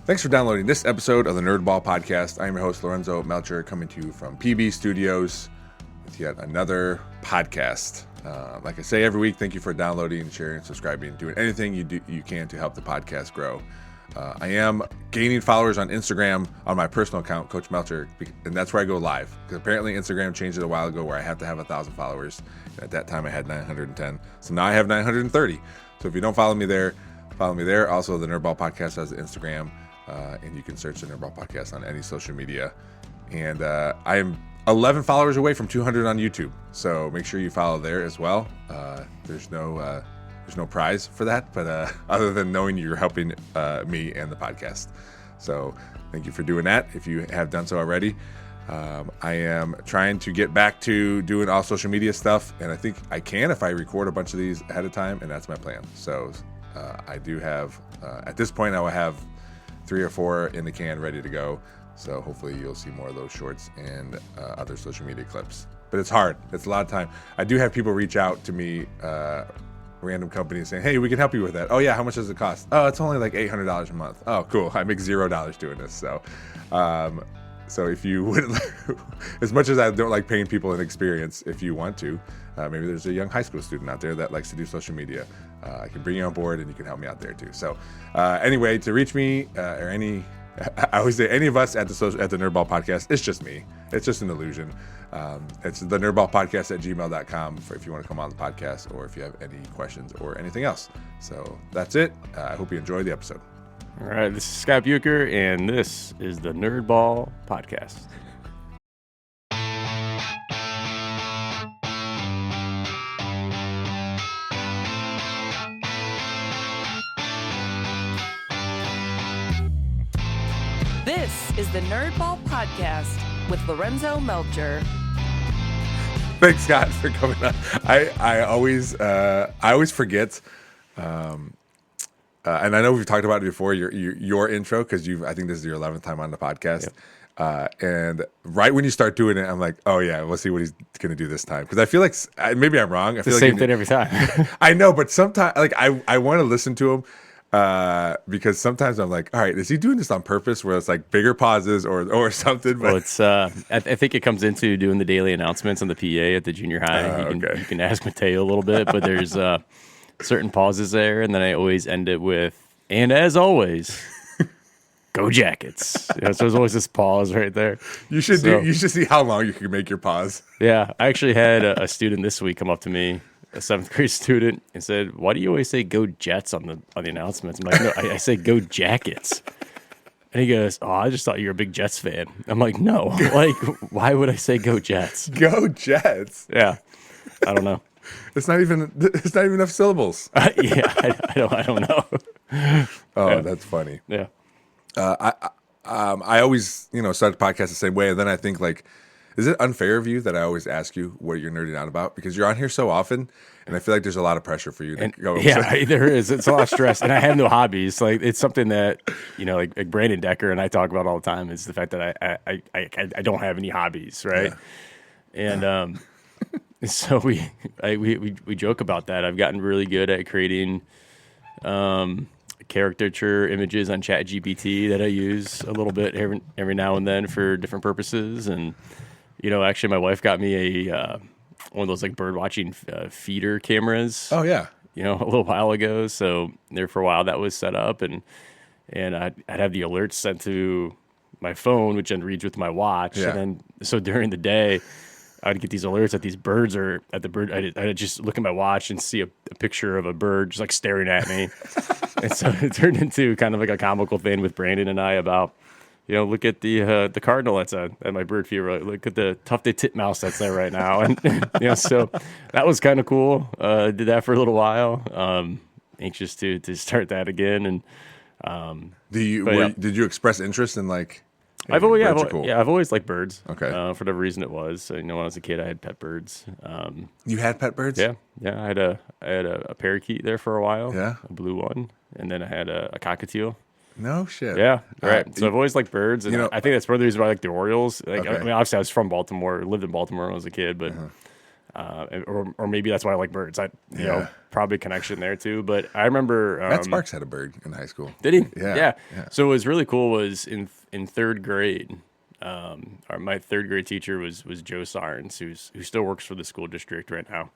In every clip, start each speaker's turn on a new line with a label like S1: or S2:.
S1: Thanks for downloading this episode of the Nerdball Podcast. I am your host, Lorenzo Melcher, coming to you from PB Studios with yet another podcast. Like I say every week, thank you for downloading, sharing, subscribing, doing anything you can to help the podcast grow. I am gaining followers on Instagram on my personal account, Coach Melcher, and that's where I go live. Because apparently Instagram changed it a while ago where I have to have 1,000 followers. And at that time, I had 910. So now I have 930. So if you don't follow me there, follow me there. Also, the Nerdball Podcast has an Instagram. And you can search the Nerdball Podcast on any social media. And I am 11 followers away from 200 on YouTube. So make sure you follow there as well. There's no prize for that, but other than knowing you're helping me and the podcast. So thank you for doing that if you have done so already. I am trying to get back to doing all social media stuff. And I think I can if I record a bunch of these ahead of time. And that's my plan. So I do have, at this point, I will have 3 or 4 in the can ready to go. So hopefully you'll see more of those shorts and other social media clips. But it's hard. It's a lot of time. I do have people reach out to me, random companies saying, hey, we can help you with that. Oh yeah, how much does it cost? Oh, it's only like $800 a month. Oh, cool. I make $0 doing this. So if you would, as much as I don't like paying people an experience, if you want to, maybe there's a young high school student out there that likes to do social media. I can bring you on board and you can help me out there too. So anyway, to reach me or I always say any of us at the Nerdball Podcast, it's just me. It's just an illusion. It's the nerdballpodcast@gmail.com if you want to come on the podcast or if you have any questions or anything else. So that's it. I hope you enjoy the episode.
S2: All right, this is Scott Buker, and this is the Nerdball Podcast.
S3: This is the Nerdball Podcast with Lorenzo Melcher.
S1: Thanks, Scott, for coming on. I always forget, and I know we've talked about it before. Your intro, because I think this is your 11th time on the podcast. Yep. And right when you start doing it, I'm like, oh yeah, let's see what he's gonna do this time. Because I feel like maybe I'm wrong. I feel
S2: the
S1: like
S2: same thing every time.
S1: I know, but sometimes like I want to listen to him. Because sometimes I'm like, all right, is he doing this on purpose where it's like bigger pauses or something? But
S2: well, it's I think it comes into doing the daily announcements on the PA at the junior high. You can ask Mateo a little bit, but there's certain pauses there, and then I always end it with, and as always, go Jackets. So there's always this pause right there.
S1: You should see how long you can make your pause.
S2: Yeah, I actually had a student this week come up to me, a 7th grade student, and said, why do you always say go Jets on the announcements? I'm like, no, I say go Jackets. And he goes, oh, I just thought you were a big Jets fan. I'm like, no, like, why would I say go Jets?
S1: Go Jets.
S2: Yeah. I don't know.
S1: It's not even enough syllables.
S2: Yeah, I don't know.
S1: Oh,
S2: yeah.
S1: That's funny.
S2: Yeah.
S1: I always, start the podcast the same way. And then I think like, is it unfair of you that I always ask you what you're nerding out about? Because you're on here so often, and I feel like there's a lot of pressure for you to go.
S2: Yeah, there is. It's a lot of stress, and I have no hobbies. Like it's something that like Brandon Decker and I talk about all the time. Is the fact that I don't have any hobbies, right? Yeah. And so we joke about that. I've gotten really good at creating caricature images on ChatGPT that I use a little bit every now and then for different purposes. And actually, my wife got me a one of those like bird watching feeder cameras.
S1: Oh yeah,
S2: a little while ago. So there for a while that was set up, and I'd have the alerts sent to my phone, which then reads with my watch.
S1: Yeah.
S2: And then so during the day, I'd get these alerts that these birds are at the bird. I'd just look at my watch and see a picture of a bird just like staring at me. And so it turned into kind of like a comical thing with Brandon and I about, look at the cardinal that's at my bird feeder. Look at the tufted titmouse that's there right now. And, so that was kind of cool. Did that for a little while. Anxious to start that again. And
S1: did you express interest in like, hey,
S2: I've always liked birds.
S1: Okay.
S2: For whatever reason it was. So, when I was a kid, I had pet birds.
S1: You had pet birds?
S2: Yeah. I had a parakeet there for a while.
S1: Yeah.
S2: A blue one. And then I had a cockatiel.
S1: No shit.
S2: Yeah. Right. So I've always liked birds. And I think that's one of the reasons why I like the Orioles. Like,
S1: okay.
S2: I mean, obviously I was from Baltimore, lived in Baltimore when I was a kid, but Or maybe that's why I like birds. You know, probably connection there too. But I remember
S1: Matt Sparks had a bird in high school.
S2: did he?
S1: Yeah.
S2: So what was really cool was in third grade. My third grade teacher was Joe Sarnes, who still works for the school district right now.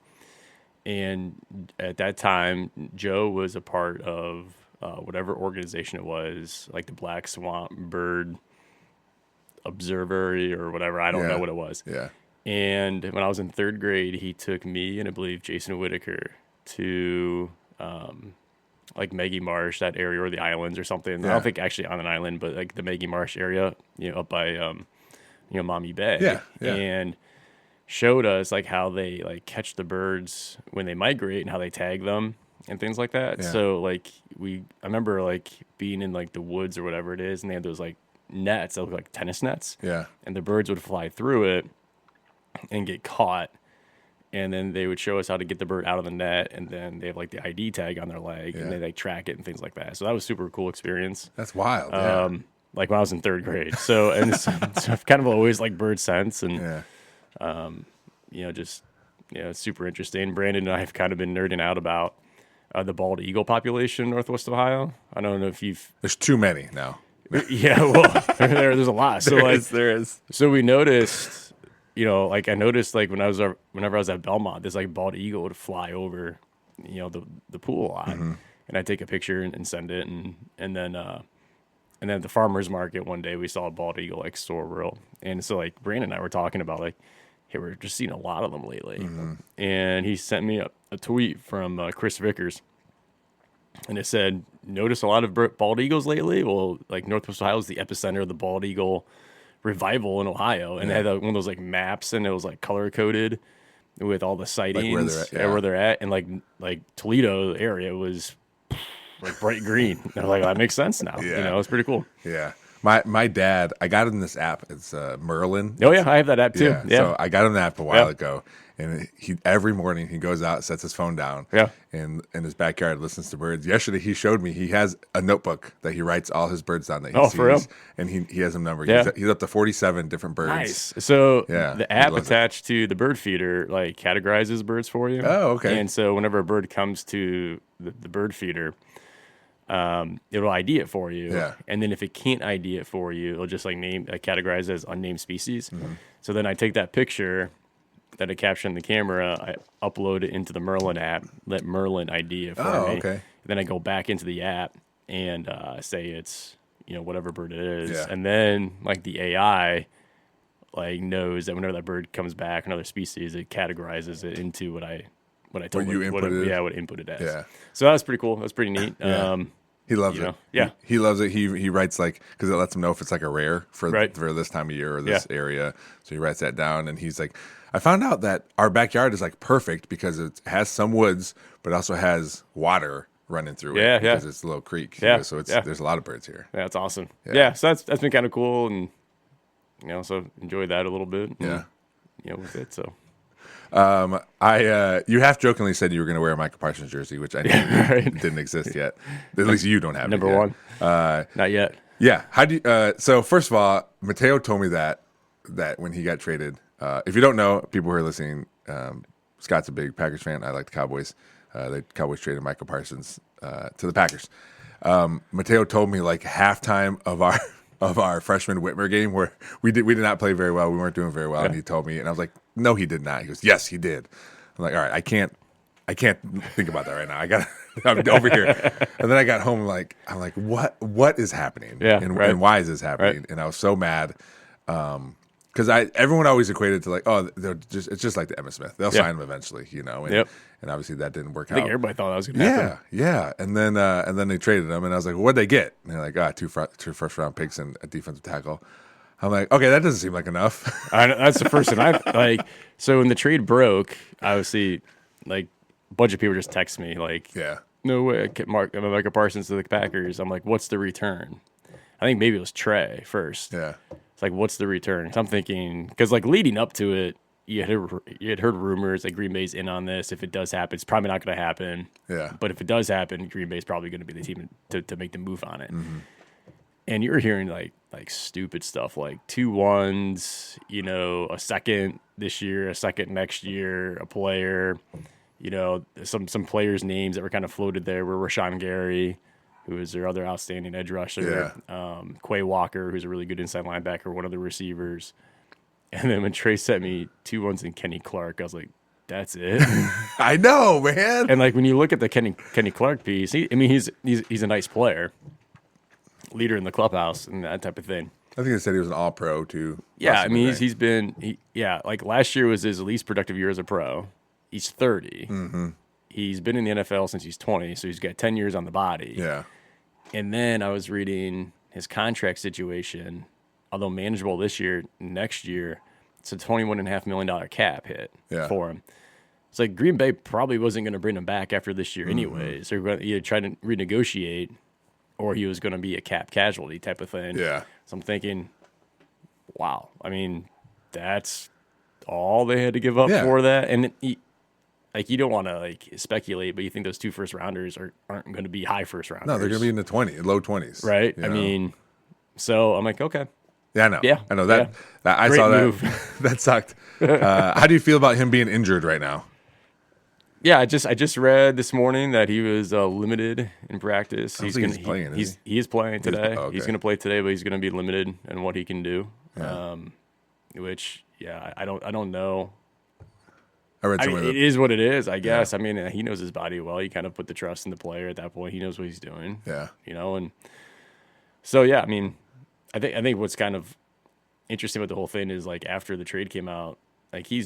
S2: And at that time, Joe was a part of whatever organization it was, like the Black Swamp Bird Observatory or whatever. I don't know what it was.
S1: Yeah.
S2: And when I was in third grade, he took me and I believe Jason Whitaker to like Maggie Marsh, that area, or the islands or something. I don't think actually on an island, but like the Maggie Marsh area, up by Maumee Bay.
S1: Yeah.
S2: And showed us like how they like catch the birds when they migrate and how they tag them and things like that.
S1: Yeah.
S2: So like I remember like being in like the woods or whatever it is, and they had those like nets that look like tennis nets.
S1: Yeah.
S2: And the birds would fly through it and get caught, and then they would show us how to get the bird out of the net, and then they have like the ID tag on their leg, and they like track it and things like that. So that was super cool experience.
S1: That's wild. Yeah.
S2: Like when I was in third grade. So so I've kind of always like bird sense, and it's super interesting. Brandon and I have kind of been nerding out about the bald eagle population in Northwest Ohio. I don't know if you've.
S1: There's too many now.
S2: Yeah, well, there's a lot. So
S1: there is.
S2: So we noticed. Like I noticed, like whenever I was at Belmont, this like bald eagle would fly over, the pool a lot, and I'd take a picture and send it, and then at the farmers market one day we saw a bald eagle like soar real, and so like Brandon and I were talking about like, hey, we're just seeing a lot of them lately, and he sent me a tweet from Chris Vickers, and it said, notice a lot of bald eagles lately. Well, like Northwest Ohio is the epicenter of the bald eagle revival in Ohio, and they had one of those like maps, and it was like color coded with all the sightings,
S1: like where
S2: they're at, and like Toledo area was like bright green. And I'm like, that makes sense now. It's pretty cool.
S1: Yeah. My dad, I got in this app. It's Merlin.
S2: Oh yeah, I have that app too. Yeah.
S1: So I got in the app a while ago, and he every morning he goes out, sets his phone down, and in his backyard listens to birds. Yesterday he showed me he has a notebook that he writes all his birds down that he sees,
S2: for real?
S1: and he has them numbered.
S2: Yeah.
S1: He's up to 47 different birds.
S2: Nice. So the app
S1: loves
S2: attached to the bird feeder like categorizes birds for you.
S1: Oh, okay.
S2: And so whenever a bird comes to the bird feeder, it'll ID it for you.
S1: Yeah.
S2: And then if it can't ID it for you, it'll just like categorize it as unnamed species. So then I take that picture that I capture in the camera, I upload it into the Merlin app, let Merlin ID it for me.
S1: Okay.
S2: And then I go back into the app and say it's, whatever bird it is.
S1: Yeah.
S2: And then like the AI like knows that whenever that bird comes back, another species, it categorizes it into what I told it. What input it as. Yeah. So that was pretty cool. That was pretty neat.
S1: Yeah. He loves it.
S2: Yeah.
S1: He loves it. He writes like, because it lets him know if it's like a rare for this time of year or this area. So he writes that down, and he's like, I found out that our backyard is like perfect because it has some woods, but also has water running through it. Because it's a little creek.
S2: Yeah.
S1: So there's a lot of birds here.
S2: Yeah, that's awesome. Yeah. So that's been kind of cool, and so enjoyed that a little bit. And, with it. So.
S1: You half jokingly said you were going to wear a Michael Parsons jersey, which I knew didn't exist yet. At least you don't have
S2: Number
S1: it yet.
S2: one. Not yet.
S1: Yeah. How do you, so first of all, Mateo told me that when he got traded, if you don't know, people who are listening, Scott's a big Packers fan. I like the Cowboys. The Cowboys traded Michael Parsons to the Packers. Mateo told me like halftime of our freshman Whitmer game where we did not play very well. We weren't doing very well, and he told me, and I was like, no, he did not. He goes, yes, he did. I'm like, all right, I can't think about that right now. I'm over here. And then I got home I'm like, what is happening?
S2: Yeah,
S1: and why is this happening? Right. And I was so mad. Because everyone always equated to like, oh, it's just like the Emmitt Smith. They'll sign him eventually, and obviously that didn't work out.
S2: I think everybody thought that was going to happen.
S1: Yeah. And then they traded him, and I was like, what'd they get? And they're like, two first round picks and a defensive tackle. I'm like, okay, that doesn't seem like enough.
S2: That's the first thing I've like. So when the trade broke, obviously, like a bunch of people just text me like, no way, Michael Parsons to the Packers. I'm like, what's the return? I think maybe it was Trey first.
S1: Yeah.
S2: Like, what's the return? So I'm thinking, because like leading up to it, you had heard rumors that Green Bay's in on this. If it does happen, it's probably not going to happen.
S1: Yeah.
S2: But if it does happen, Green Bay's probably going to be the team to make the move on it.
S1: Mm-hmm.
S2: And you were hearing like stupid stuff, like 2 1s, a second this year, a second next year, a player, some players' names that were kind of floated there were Rashawn Gary, who is their other outstanding edge rusher, Quay Walker, who's a really good inside linebacker, one of the receivers. And then when Trey sent me 2 1s and Kenny Clark, I was like, that's it.
S1: I know, man.
S2: And like when you look at the Kenny Clark piece, he's a nice player, leader in the clubhouse and that type of thing.
S1: I think they said he was an All-Pro too.
S2: Yeah, he's been like last year was his least productive year as a pro. He's 30. Mm-hmm. He's been in the NFL since he's 20, so he's got 10 years on the body.
S1: Yeah.
S2: And then I was reading his contract situation. Although manageable this year, next year, it's a $21.5 million cap hit for him. It's like Green Bay probably wasn't going to bring him back after this year anyways. They're going to either try to renegotiate or he was going to be a cap casualty type of thing.
S1: Yeah.
S2: So I'm thinking, wow. That's all they had to give up for that. And you don't want to speculate, but you think those 2 first rounders aren't going to be high first rounders.
S1: No, they're going to be in the low 20s.
S2: Right? So I'm like, okay.
S1: Yeah, I know.
S2: Yeah.
S1: I know that.
S2: Yeah.
S1: I
S2: Great
S1: saw
S2: move.
S1: that. That sucked. How do you feel about him being injured right now?
S2: Yeah, I just read this morning that he was limited in practice.
S1: He's playing.
S2: He is playing today.
S1: Okay.
S2: He's going to play today, but he's going to be limited in what he can do.
S1: Yeah.
S2: Which I don't know.
S1: It
S2: is what it is, I guess. Yeah. He knows his body well. You kind of put the trust in the player at that point. He knows what he's doing.
S1: Yeah.
S2: And so yeah, I think what's kind of interesting with the whole thing is like after the trade came out, like he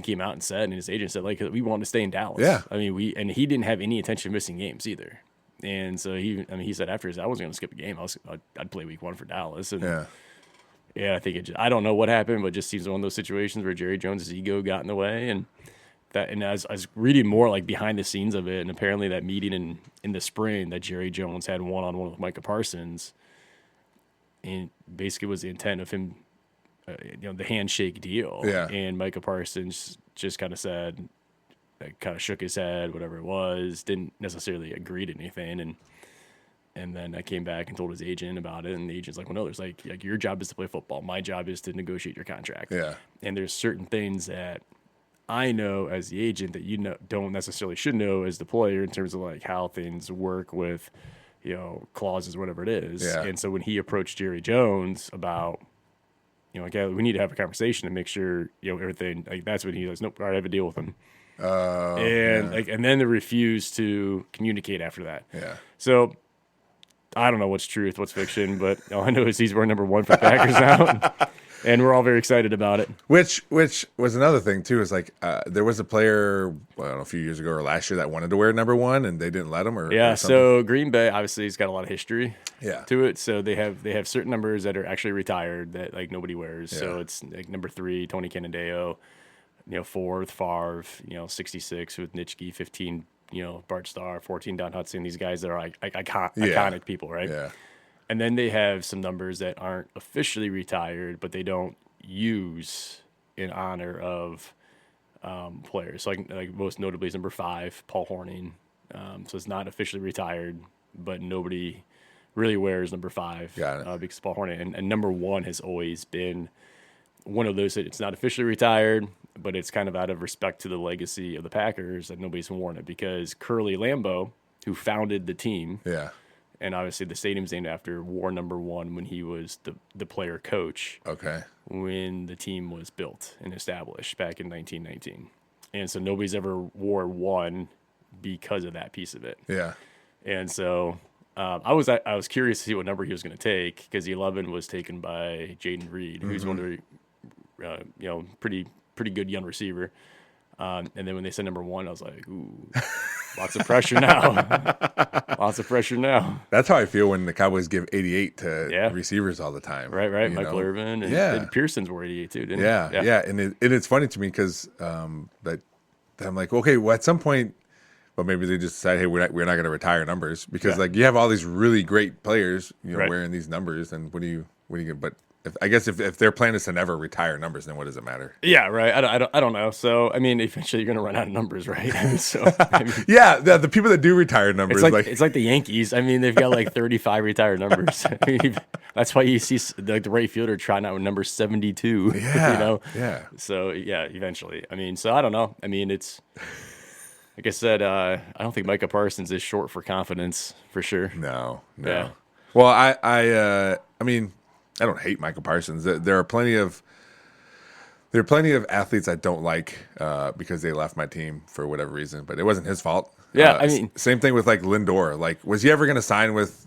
S2: came out and said, and his agent said, like, we want to stay in Dallas.
S1: Yeah.
S2: And he didn't have any intention of missing games either. And so he said after I wasn't going to skip a game. I'd play week 1 for Dallas. And I think I don't know what happened, but it just seems one of those situations where Jerry Jones' ego got in the way. And I was reading more like behind the scenes of it. And apparently that meeting in the spring that Jerry Jones had one-on-one with Micah Parsons, and basically was the intent of him, the handshake deal.
S1: Yeah.
S2: And Micah Parsons just kind of said, kind of shook his head, whatever it was, didn't necessarily agree to anything. And then I came back and told his agent about it, and the agent's like, well, no, there's like your job is to play football. My job is to negotiate your contract.
S1: Yeah.
S2: And there's certain things that I know as the agent that don't necessarily should know as the player in terms of like how things work with clauses, whatever it is.
S1: Yeah.
S2: And so when he approached Jerry Jones about, okay, we need to have a conversation to make sure, everything, like that's when he goes, nope, all right, I have a deal with him. And then they refused to communicate after that.
S1: Yeah.
S2: So I don't know what's truth, what's fiction, but all I know is he's wearing number 1 for Packers now. And we're all very excited about it.
S1: Which was another thing too. Is like there was a player, I don't know, a few years ago or last year that wanted to wear number 1 and they didn't let him. Or
S2: so Green Bay obviously has got a lot of history.
S1: Yeah.
S2: To it. So they have certain numbers that are actually retired that like nobody wears.
S1: Yeah.
S2: So it's like number 3, Tony Cannondale, 4 with Favre, 66 with Nitschke, 15, Bart Starr, 14 Don Hudson. These guys that are like iconic people, right?
S1: Yeah.
S2: And then they have some numbers that aren't officially retired, but they don't use in honor of players. So like most notably is number 5, Paul Hornung. So it's not officially retired, but nobody really wears number 5 because Paul Hornung. And number 1 has always been one of those that it's not officially retired, but it's kind of out of respect to the legacy of the Packers that nobody's worn it because Curly Lambeau, who founded the team, and obviously the stadium's named after, wore number 1 when he was the player coach.
S1: Okay.
S2: When the team was built and established back in 1919. And so nobody's ever wore 1 because of that piece of it. Yeah. And so I was curious to see what number he was going to take because the 11 was taken by Jaden Reed, who's one of the pretty good young receiver. And then when they said number 1, I was like, ooh, lots of pressure now. Lots of pressure now.
S1: That's how I feel when the Cowboys give 88 to receivers all the time.
S2: Right. Michael Irvin. And Pearson's were 88 too, didn't he?
S1: Yeah. And it's funny to me because that I'm like, okay, well, at some point, but maybe they just decide, hey, we're not going to retire numbers because like you have all these really great players, wearing these numbers, and what do you get? But I guess if their plan is to never retire numbers, then what does it matter?
S2: Yeah, right. I don't know. So I mean, eventually you're gonna run out of numbers, right?
S1: Yeah, the people that do retire numbers,
S2: it's like the Yankees. I mean, they've got like 35 retired numbers. I mean, that's why you see like the right fielder trying out with number 72.
S1: yeah,
S2: You know.
S1: yeah.
S2: So yeah, eventually. I mean, so I don't know. I mean, it's like I said. I don't think Micah Parsons is short for confidence for sure.
S1: No.
S2: Yeah.
S1: Well, I mean, I don't hate Michael Parsons. There are plenty of athletes I don't like because they left my team for whatever reason, but it wasn't his fault.
S2: Yeah, I mean,
S1: same thing with like Lindor. Like, was he ever going to sign with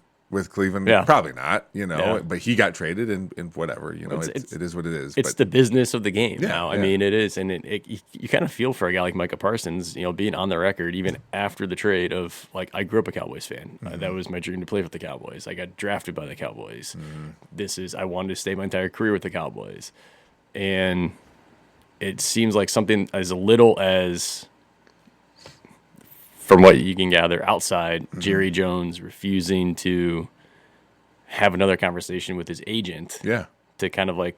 S1: Cleveland?
S2: Yeah.
S1: Probably not.
S2: Yeah.
S1: But he got traded and whatever. It is what it is.
S2: It's
S1: but,
S2: the business of the game now. I
S1: yeah.
S2: mean, it is, and you kind of feel for a guy like Micah Parsons, being on the record even after the trade of like, I grew up a Cowboys fan. That was my dream to play with the Cowboys. I got drafted by the Cowboys. I wanted to stay my entire career with the Cowboys, and it seems like something as little as, from what you can gather outside, Jerry Jones refusing to have another conversation with his agent
S1: Yeah.
S2: to kind of like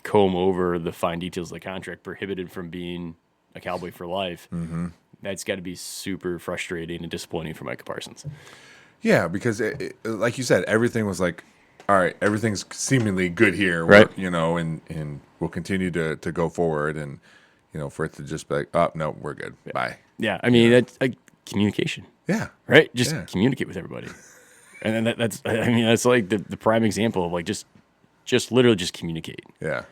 S2: comb over the fine details of the contract, prohibited from being a Cowboy for life. That's got to be super frustrating and disappointing for Micah Parsons.
S1: Yeah, because like you said, everything was like, all right, everything's seemingly good here,
S2: Right.
S1: and we'll continue to go forward, and for it to just be like, oh no, we're good, bye.
S2: Yeah, I mean, that's like communication,
S1: Yeah,
S2: right? Just
S1: Yeah.
S2: communicate with everybody. And then that's like the prime example of like just literally just communicate,
S1: yeah.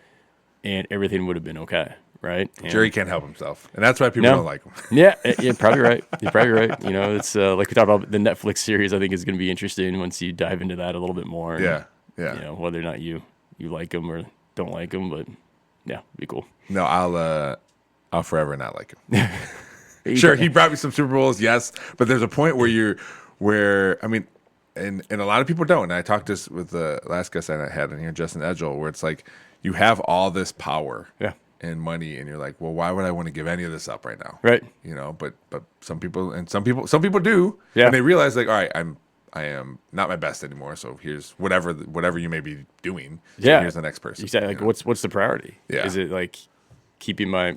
S2: and everything would have been okay, right? And
S1: Jerry can't help himself, and that's why people
S2: No.
S1: don't like him.
S2: Yeah, you're probably right. You're probably right. It's like we talked about the Netflix series. I think is going to be interesting once you dive into that a little bit more. and,
S1: Yeah.
S2: Whether or not you like them or don't like them, but yeah, it'd be cool.
S1: No, I'll forever not like him. Sure, he brought me some Super Bowls, yes, but there's a point where I mean, and a lot of people don't. And I talked this with the last guest I had in here, Justin Edgel, where it's like you have all this power,
S2: Yeah.
S1: and money, and you're like, well, why would I want to give any of this up right now?
S2: Right.
S1: But some people do,
S2: Yeah.
S1: and they realize like, all right, I am not my best anymore, so here's whatever you may be doing. So
S2: Yeah.
S1: here's the next person.
S2: Exactly. Like, what's the priority?
S1: Yeah.
S2: Is it like keeping my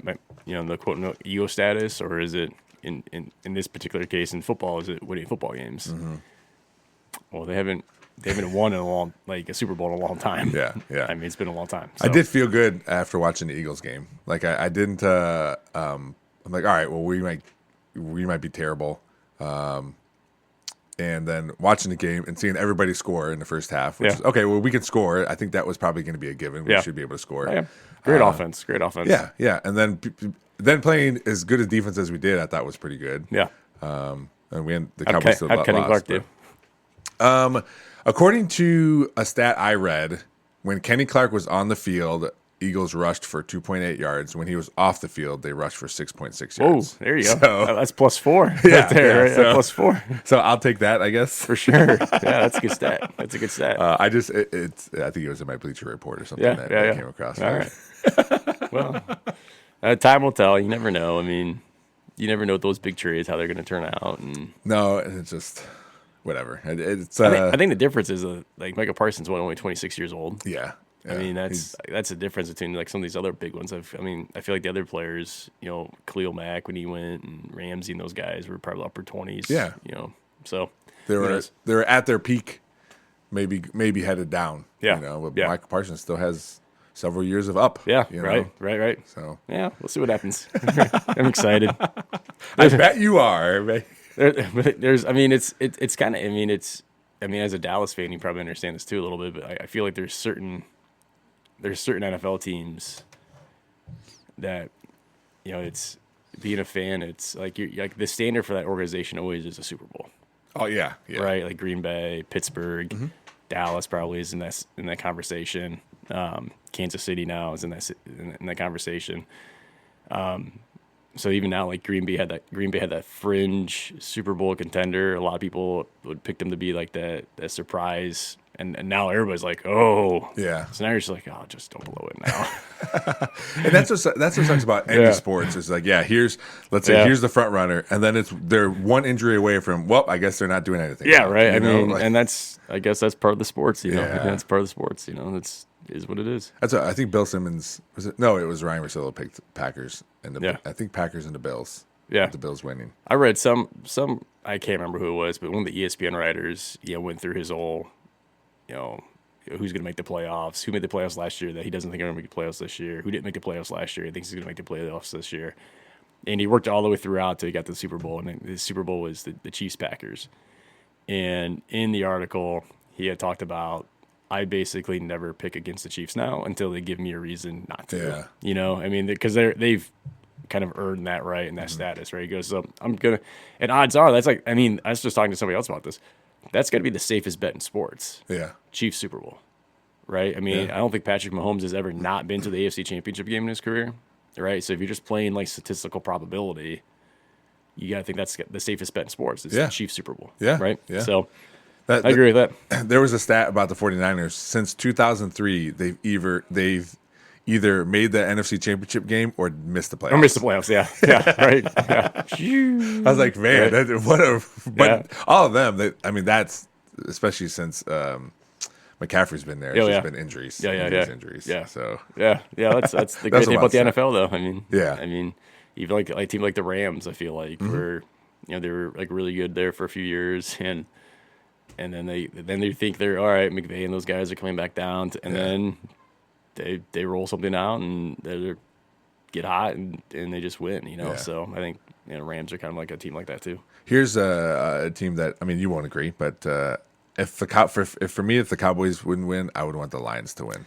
S2: the quote unquote ego status, or is it in this particular case in football, is it winning football games? Well, they haven't won in a Super Bowl in a long time.
S1: Yeah.
S2: I mean, it's been a long time.
S1: I
S2: So.
S1: did feel good after watching the Eagles game. Like I didn't. I'm like, all right, well, we might be terrible. And then watching the game and seeing everybody score in the first half, which
S2: Yeah.
S1: is, okay, well, we can score. I think that was probably going to be a given. We
S2: Yeah.
S1: should be able to score.
S2: Yeah. Great offense.
S1: Yeah. And then playing as good a defense as we did, I thought was pretty good.
S2: Yeah.
S1: And we had the
S2: How'd
S1: Cowboys still
S2: Kenny
S1: lost.
S2: Clark do?
S1: According to a stat I read, when Kenny Clark was on the field, Eagles rushed for 2.8 yards. When he was off the field, they rushed for 6.6
S2: Oh,
S1: yards.
S2: there you go.
S1: So,
S2: That's +4
S1: Yeah,
S2: right there.
S1: yeah,
S2: Right?
S1: so-
S2: +4
S1: so I'll take that, I guess.
S2: for sure. Yeah, that's a good stat. That's a good stat.
S1: I think it was in my Bleacher Report or something
S2: Yeah,
S1: that
S2: yeah,
S1: I
S2: yeah.
S1: came across.
S2: All right. Well, time will tell. You never know. I mean, you never know with those big trades how they're going to turn out. And
S1: No, it's just whatever. It's
S2: I think the difference is like Micah Parsons was only 26 years old.
S1: yeah.
S2: I mean, that's the difference between like some of these other big ones. I feel like the other players, Khalil Mack when he went, and Ramsey and those guys were probably upper 20s.
S1: Yeah.
S2: So
S1: they
S2: who
S1: were
S2: knows?
S1: at their peak, maybe headed down.
S2: Yeah.
S1: But
S2: Yeah.
S1: Michael Parsons still has several years of up.
S2: Yeah,
S1: you know?
S2: right.
S1: So
S2: Yeah, we'll see what happens. I'm excited.
S1: I bet you are.
S2: There's, it's kind of, as a Dallas fan, you probably understand this too a little bit, but I feel like there's certain NFL teams that, it's being a fan. It's like like the standard for that organization always is a Super Bowl,
S1: Oh yeah.
S2: right? Like Green Bay, Pittsburgh, Dallas probably is in that conversation. Kansas City now is in that conversation. So even now, like Green Bay had that fringe Super Bowl contender. A lot of people would pick them to be like that surprise, and now everybody's like, oh,
S1: Yeah.
S2: So now you're just like, oh, just don't blow it now.
S1: And that's what sucks about any
S2: Yeah.
S1: sports is like, yeah, here's
S2: Yeah.
S1: the front runner, and then they're one injury away from, well, I guess they're not doing anything.
S2: Yeah,
S1: now,
S2: right.
S1: you know? Like,
S2: And I guess that's part of the sports.
S1: Yeah.
S2: That's part of the sports. It's is what it is.
S1: I think Bill Simmons was it? No, it was Ryan Russillo picked Packers and I think Packers and the Bills.
S2: Yeah,
S1: with the Bills winning.
S2: I read some. I can't remember who it was, but one of the ESPN writers, went through his whole, who's going to make the playoffs, who made the playoffs last year that he doesn't think are going to make the playoffs this year, who didn't make the playoffs last year, he thinks he's going to make the playoffs this year, and he worked all the way throughout till he got to the Super Bowl, and the Super Bowl was the Chiefs Packers, and in the article he had talked about, I basically never pick against the Chiefs now until they give me a reason not to.
S1: Yeah.
S2: I mean, because they've kind of earned that right and that status, right? He goes, so I'm gonna, and odds are that's like, I mean, I was just talking to somebody else about this. That's got to be the safest bet in sports.
S1: Yeah.
S2: Chiefs Super Bowl, right? I mean, I don't think Patrick Mahomes has ever not been to the AFC Championship game in his career, right? So if you're just playing like statistical probability, you got to think that's the safest bet in sports is the Chiefs Super Bowl, right?
S1: Yeah.
S2: So I agree with that.
S1: There was a stat about the 49ers. Since 2003, they've either made the NFC Championship game or missed the playoffs.
S2: Or missed the playoffs, yeah, right. Yeah.
S1: I was like, man, but all of them. That's especially since McCaffrey's been there. It's just been injuries. Injuries.
S2: Yeah.
S1: So
S2: that's the great thing about the NFL, though. I mean, even like a team like the Rams, I feel like were they were like really good there for a few years, and then they think they're all right. McVay and those guys are coming back down, and then they roll something out and they get hot and they just win, So I think Rams are kind of like a team like that too.
S1: Here's a team that you won't agree, but if the Cowboys wouldn't win, I would want the Lions to win,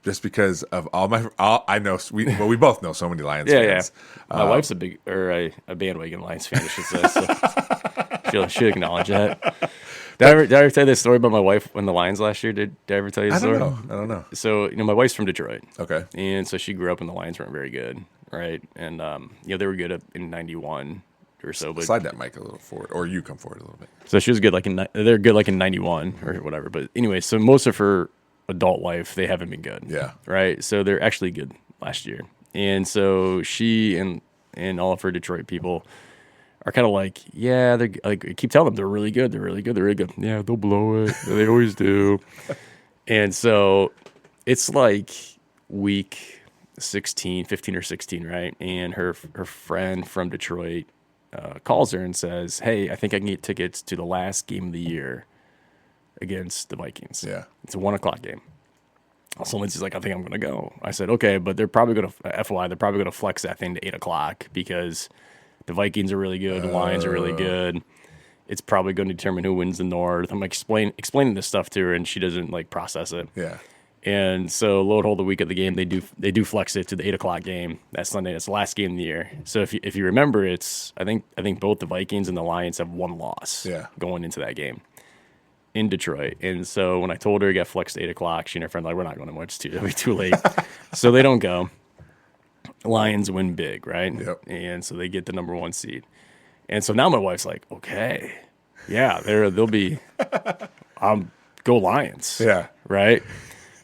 S1: just because of I know we both know so many Lions fans.
S2: Yeah. My wife's a bandwagon Lions fan, I should say. So she'll acknowledge that. Did I ever tell you this story about my wife when the Lions last year? Did I ever tell you this story?
S1: I don't know.
S2: So, my wife's from Detroit.
S1: Okay.
S2: And so she grew up and the Lions weren't very good, right? And, they were good in 91 or so. But
S1: slide that mic a little forward, or you come forward a little bit.
S2: So she was good they're good in 91 or whatever. But anyway, so most of her adult life, they haven't been good.
S1: Yeah.
S2: Right? So they're actually good last year. And so she and all of her Detroit people are kind of like, yeah, they're like, I keep telling them they're really good. Yeah, they'll blow it. They always do. And so it's like week 15 or 16, right? And her friend from Detroit calls her and says, hey, I think I can get tickets to the last game of the year against the Vikings.
S1: Yeah.
S2: It's a 1:00 game. So Lindsay's like, I think I'm going to go. I said, okay, but they're probably going to flex that thing to 8:00 because the Vikings are really good. The Lions are really good. It's probably going to determine who wins the North. I'm like explaining this stuff to her, and she doesn't process it.
S1: Yeah.
S2: And so lo and behold, the week of the game, they do flex it to the 8:00 game. That's Sunday. That's the last game of the year. So if you remember, it's I think both the Vikings and the Lions have one loss. Going into that game in Detroit. And so when I told her it got flexed to 8:00, she and her friend we're not going to watch. It'll be too late. So they don't go. Lions win big, right?
S1: Yep.
S2: And so they get the number 1 seed. And so now my wife's like, okay, yeah, they'll be, go Lions.
S1: Yeah.
S2: Right.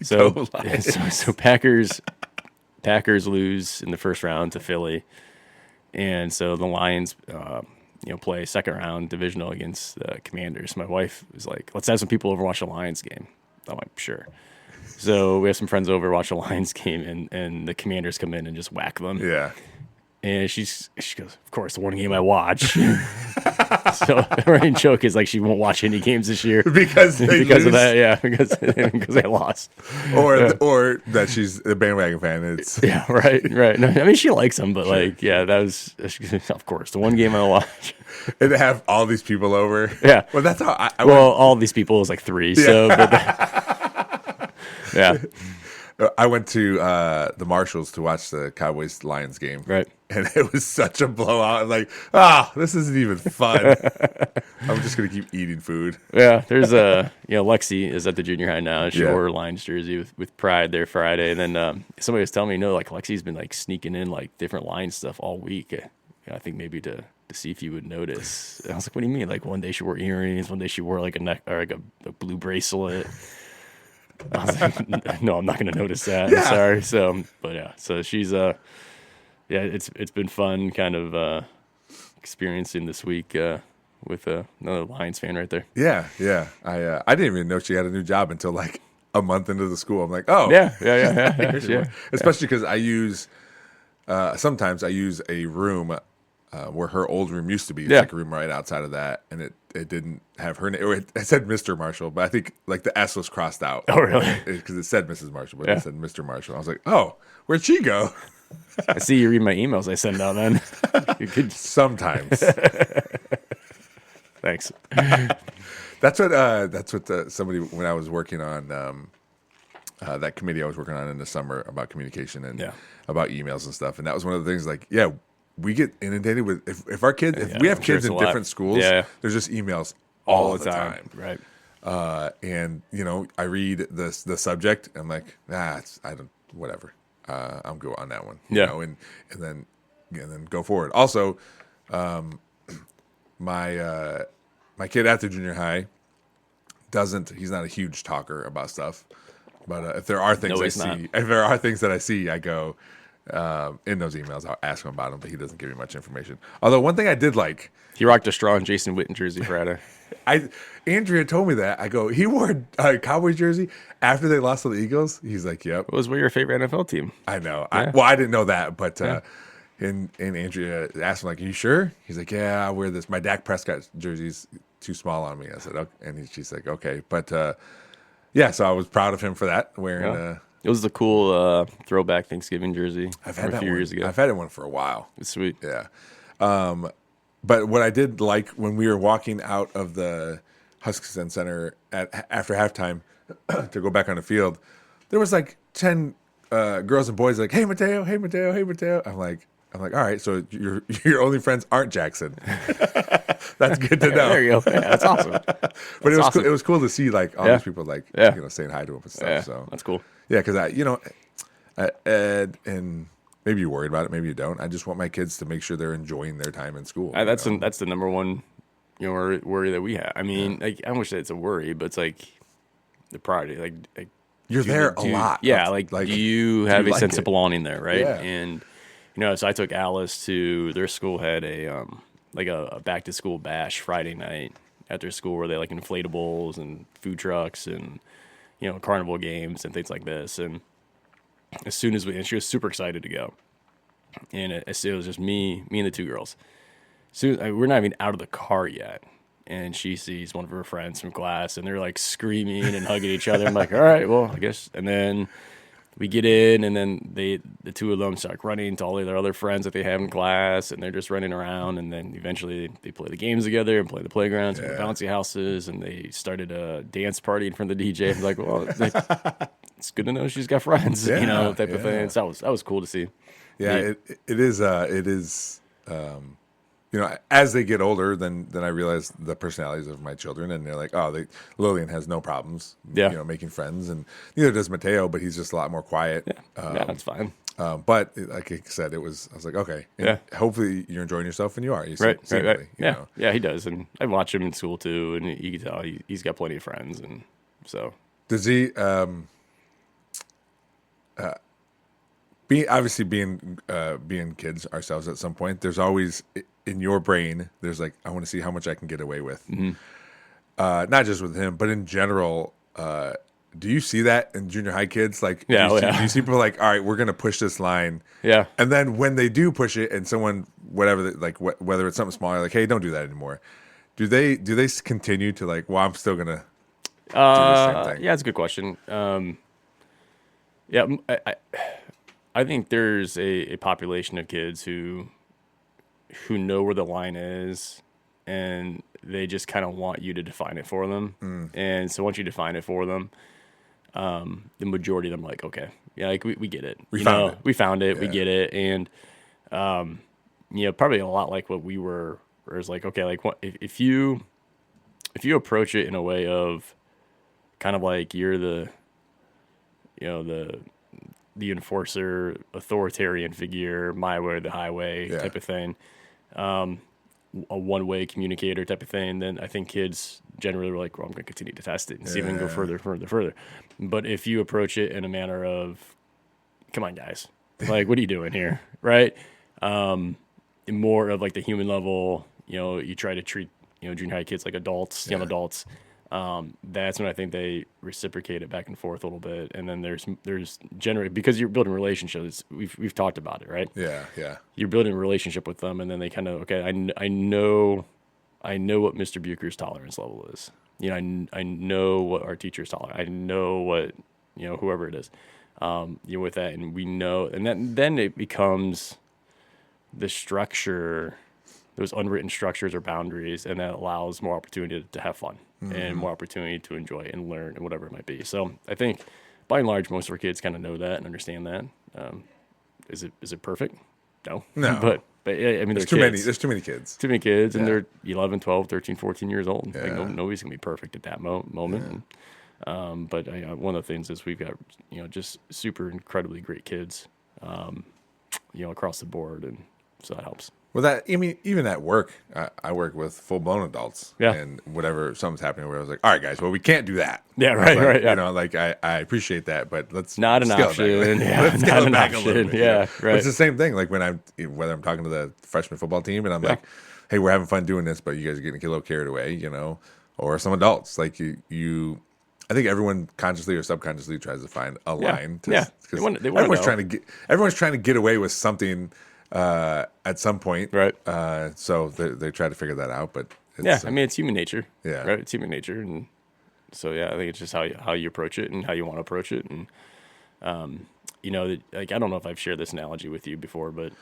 S2: So,
S1: Go Lions.
S2: so Packers lose in the first round to Philly. And so the Lions, play second round divisional against the Commanders. My wife was like, let's have some people over watch the Lions game. I'm like, sure. So we have some friends over, watch the Lions game, and the Commanders come in and just whack them.
S1: Yeah.
S2: And she goes, of course, the one game I watch. So her running joke is like she won't watch any games this year
S1: because
S2: of that. Yeah, because they lost.
S1: Or that she's a bandwagon fan. It's
S2: right. No, I mean, she likes them, but that was of course the one game I watch.
S1: And to have all these people over.
S2: Yeah.
S1: Well, that's how I
S2: all these people is like 3. Yeah. So, yeah.
S1: I went to the Marshalls to watch the Cowboys-Lions game.
S2: Right.
S1: And it was such a blowout. I'm like, this isn't even fun. I'm just going to keep eating food.
S2: Yeah. There's Lexi is at the junior high now. She wore her Lions jersey with pride there Friday. And then somebody was telling me, Lexi's been sneaking in different Lions stuff all week. I think maybe to see if you would notice. And I was like, what do you mean? One day she wore earrings. One day she wore a neck or a blue bracelet. I was like, no, I'm not going to notice that.
S1: Yeah.
S2: I'm sorry. So, but yeah, so she's it's been fun kind of experiencing this week with another Lions fan right there.
S1: Yeah. I didn't even know she had a new job until a month into the school. I'm like, oh,
S2: yeah.
S1: Especially because I use sometimes I use a room where her old room used to be. It's like a room right outside of that, and it didn't have her name. It said Mr. Marshall, but I think like the S was crossed out.
S2: Oh, really?
S1: Because it said Mrs. Marshall, but it said Mr. Marshall. I was like, oh, where'd she go?
S2: I see you read my emails I send out, man. You could...
S1: Sometimes.
S2: Thanks.
S1: That's what somebody, when I was working on that committee I was working on in the summer about communication and about emails and stuff, and that was one of the things. Like, we get inundated with if our kids, if we have kids in different schools, there's just emails all the time.
S2: Right.
S1: And I read the subject, I'm like, I don't, whatever. I'm go on that one. And then go forward. Also, my kid after junior high he's not a huge talker about stuff, but if there are things I see, I go in those emails, I'll ask him about them, but he doesn't give me much information. Although one thing I did like,
S2: he rocked a straw and Jason Witten jersey Friday.
S1: Andrea told me that. I go, he wore a Cowboys jersey after they lost to the Eagles. He's like, yep.
S2: What was your favorite NFL team?
S1: I know. Yeah. I didn't know that, but and Andrea asked him, like, are you sure? He's like, yeah, I wear this. My Dak Prescott jersey's too small on me. I said, okay. And she's like, okay. But so I was proud of him for that, wearing
S2: it was a cool throwback Thanksgiving jersey.
S1: I've had
S2: a few years ago.
S1: I've had one for a while.
S2: It's sweet.
S1: Yeah. But what I did like when we were walking out of the Huskisson Center after halftime to go back on the field, there was like 10 girls and boys like, hey Mateo, hey Mateo, hey Mateo. I'm like, all right, so your only friends aren't Jackson. That's good to know.
S2: There you go. Yeah, that's awesome.
S1: But it was cool to see like all these people like saying hi to him and stuff.
S2: Yeah,
S1: so
S2: that's cool.
S1: Yeah, because Ed, and maybe you're worried about it, maybe you don't. I just want my kids to make sure they're enjoying their time in school.
S2: That's the number one worry that we have. I mean, like, I wish that it's a worry, but it's like the priority. Like
S1: you're there a lot.
S2: Yeah, like do you have a sense of belonging there, right?
S1: Yeah.
S2: And so I took Alice to their school had a back to school bash Friday night after school where they like inflatables and food trucks and carnival games and things like this. And as soon as she was super excited to go, and it was just me and the two girls. We're not even out of the car yet, and she sees one of her friends from class, and they're like screaming and hugging each other. I'm like, all right, well, I guess. And then we get in, and then the two of them start running to all their other friends that they have in class, and they're just running around. And then eventually they play the games together and play the playgrounds and the bouncy houses, and they started a dance party in front of the DJ. I'm like, well, it's good to know she's got friends, type of thing. So that was cool to see.
S1: Yeah, it is. As they get older, then I realize the personalities of my children, and they're like, Lillian has no problems, making friends, and neither does Mateo, but he's just a lot more quiet.
S2: Yeah, that's fine.
S1: But like I said, I was like, okay, hopefully you're enjoying yourself, and you are.
S2: Right. Yeah, he does, and I watch him in school too, and you can tell he's got plenty of friends, and so
S1: does he. Being kids ourselves at some point, there's always in your brain, there's like, I want to see how much I can get away with. Mm-hmm. Not just with him, but in general. Do you see that in junior high kids? Like, do you see people like, all right, we're going to push this line.
S2: Yeah.
S1: And then when they do push it and someone, whatever, like whether it's something small, like, hey, don't do that anymore. Do they continue to like, well, I'm still going to do the same thing?
S2: Yeah, that's a good question. I think there's a population of kids who know where the line is, and they just kind of want you to define it for them. And so once you define it for them, the majority of them are like, okay, yeah, like we get it. We found it. Yeah. We get it. And probably a lot like what we were. Where it's like, okay, like what if you approach it in a way of kind of like you're the enforcer, authoritarian figure, my way or the highway type of thing, a one-way communicator type of thing, then I think kids generally are like, well, I'm going to continue to test it and see if we can go further. But if you approach it in a manner of, come on, guys, like, what are you doing here, right? More of like the human level, you try to treat, junior high kids like adults, young adults. That's when I think they reciprocate it back and forth a little bit. And then there's generally, because you're building relationships, we've talked about it, right?
S1: Yeah, yeah.
S2: You're building a relationship with them, and then they kind of, okay, I know what Mr. Buker's tolerance level is. I know what our teacher's tolerance. I know what whoever it is. With that, and we know, and then it becomes the structure, those unwritten structures or boundaries, and that allows more opportunity to have fun and more opportunity to enjoy and learn and whatever it might be. So I think, by and large, most of our kids kind of know that and understand that. Is it perfect? No.
S1: No.
S2: But yeah, I mean,
S1: There's too many kids.
S2: Too many kids, and
S1: Yeah.
S2: they're 11, 12, 13, 14 years old.
S1: Yeah.
S2: Like, nobody's going to be perfect at that moment. And, but one of the things is we've got, just super incredibly great kids, across the board. And so that helps.
S1: Well, even at work, I work with full-blown adults.
S2: Yeah.
S1: And whatever, something's happening where I was like, all right, guys, well, we can't do that.
S2: Yeah,
S1: I was
S2: right,
S1: like,
S2: right. Yeah.
S1: I appreciate that, but let's
S2: Not an
S1: scale
S2: option.
S1: it back.
S2: Yeah,
S1: Let's
S2: not
S1: scale
S2: an
S1: it back a
S2: option.
S1: little bit.
S2: Yeah,
S1: But
S2: right.
S1: it's the same thing. Like whether I'm talking to the freshman football team and I'm like, hey, we're having fun doing this, but you guys are getting a little carried away, or some adults. Like you I think everyone consciously or subconsciously tries to find a line.
S2: Yeah. They wanna know.
S1: Everyone's trying to get away with something at some point.
S2: Right.
S1: So they try to figure that out, but
S2: I mean, it's human nature.
S1: Yeah.
S2: Right. It's human nature. And so, I think it's just how you approach it and how you want to approach it. And, like, I don't know if I've shared this analogy with you before, but,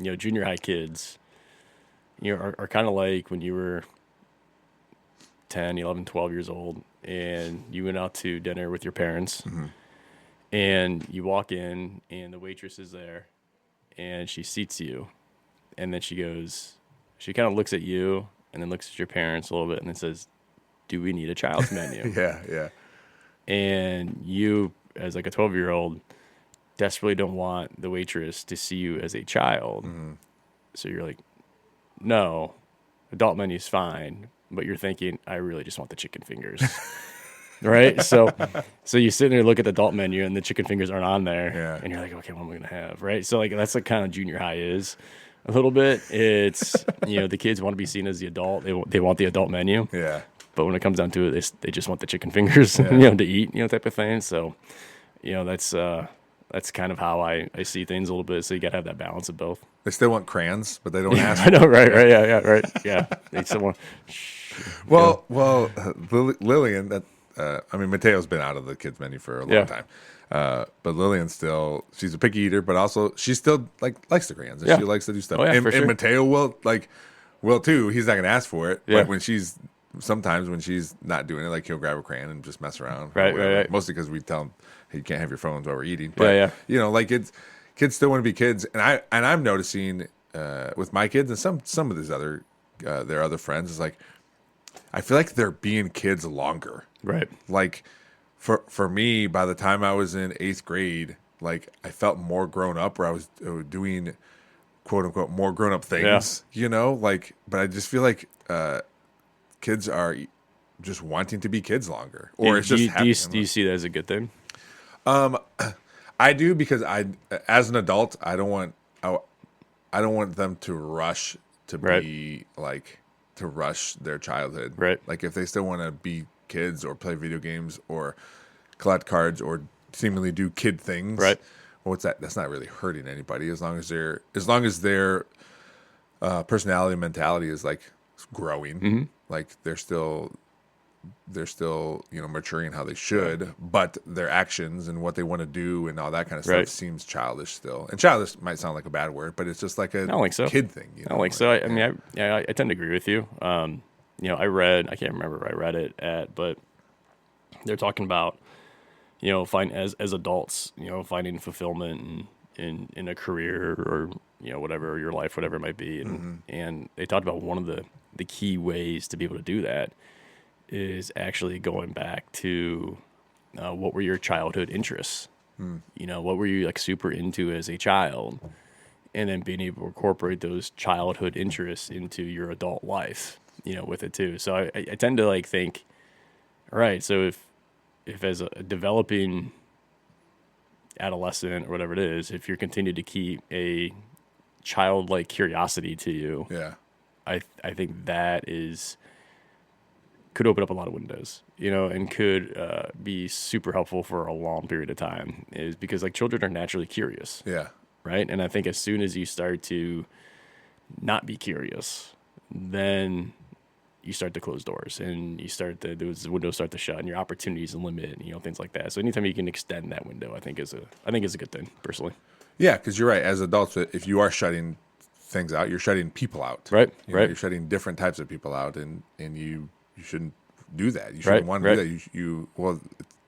S2: junior high kids, are kind of like when you were 10, 11, 12 years old and you went out to dinner with your parents and you walk in and the waitress is there and she seats you. And then she kind of looks at you and then looks at your parents a little bit and then says, do we need a child's menu?
S1: Yeah.
S2: And you, as like a 12-year-old, desperately don't want the waitress to see you as a child. So you're like, no, adult menu's fine. But you're thinking, I really just want the chicken fingers. Right? So you sit there and look at the adult menu and the chicken fingers aren't on there.
S1: Yeah.
S2: And you're like, okay, what am I going to have? Right? So like that's like kind of junior high is a little bit. It's, the kids want to be seen as the adult. They want the adult menu.
S1: Yeah.
S2: But when it comes down to it, they just want the chicken fingers, to eat, type of thing. So, that's kind of how I see things a little bit. So you got to have that balance of both.
S1: They still want crayons, but they don't ask.
S2: I know, right, yeah, right, yeah. They still want.
S1: Well, Lillian, Mateo's been out of the kids menu for a long time. But Lillian she's a picky eater, but also she still likes the crayons and she likes to do stuff.
S2: Oh, yeah,
S1: and,
S2: for sure.
S1: and Mateo will too. He's not going to ask for it.
S2: Yeah.
S1: But sometimes when she's not doing it, like he'll grab a crayon and just mess around.
S2: Right.
S1: Mostly because we tell him, hey, you can't have your phones while we're eating. But, kids still want to be kids. And I'm noticing with my kids and some of these their other friends is like, I feel like they're being kids longer.
S2: Right.
S1: Like for me, by the time I was in 8th grade, like I felt more grown up where I was doing quote unquote more grown up things, but I just feel like kids are just wanting to be kids longer, or
S2: do you see that as a good thing?
S1: I do, because as an adult, I don't want them to rush to be to rush their childhood.
S2: Right.
S1: Like if they still want to be kids or play video games or collect cards or seemingly do kid things.
S2: Right.
S1: Well, that's not really hurting anybody as long as their personality and mentality is growing. Like they're still maturing how they should, but their actions and what they want to do and all that kind of stuff seems childish still. And childish might sound like a bad word, but it's just like a kid thing.
S2: I don't think so. I tend to agree with you. I can't remember where I read it at, but they're talking about, as adults, finding fulfillment in a career or, whatever, your life, whatever it might be. And they talked about one of the key ways to be able to do that is actually going back to what were your childhood interests? What were you super into as a child? And then being able to incorporate those childhood interests into your adult life, with it too. So I tend to think, all right, so if as a developing adolescent or whatever it is, if you're continuing to keep a childlike curiosity to you,
S1: Yeah.
S2: I think that is could open up a lot of windows, and could be super helpful for a long period of time, is because like children are naturally curious.
S1: Yeah.
S2: Right. And I think as soon as you start to not be curious, then you start to close doors and those windows start to shut and your opportunities are limited, things like that. So anytime you can extend that window, I think is a good thing personally.
S1: Yeah. Cause you're right. As adults, if you are shutting things out, you're shutting people out.
S2: Right.
S1: You're shutting different types of people out and you shouldn't do that. You shouldn't want to do that. Well,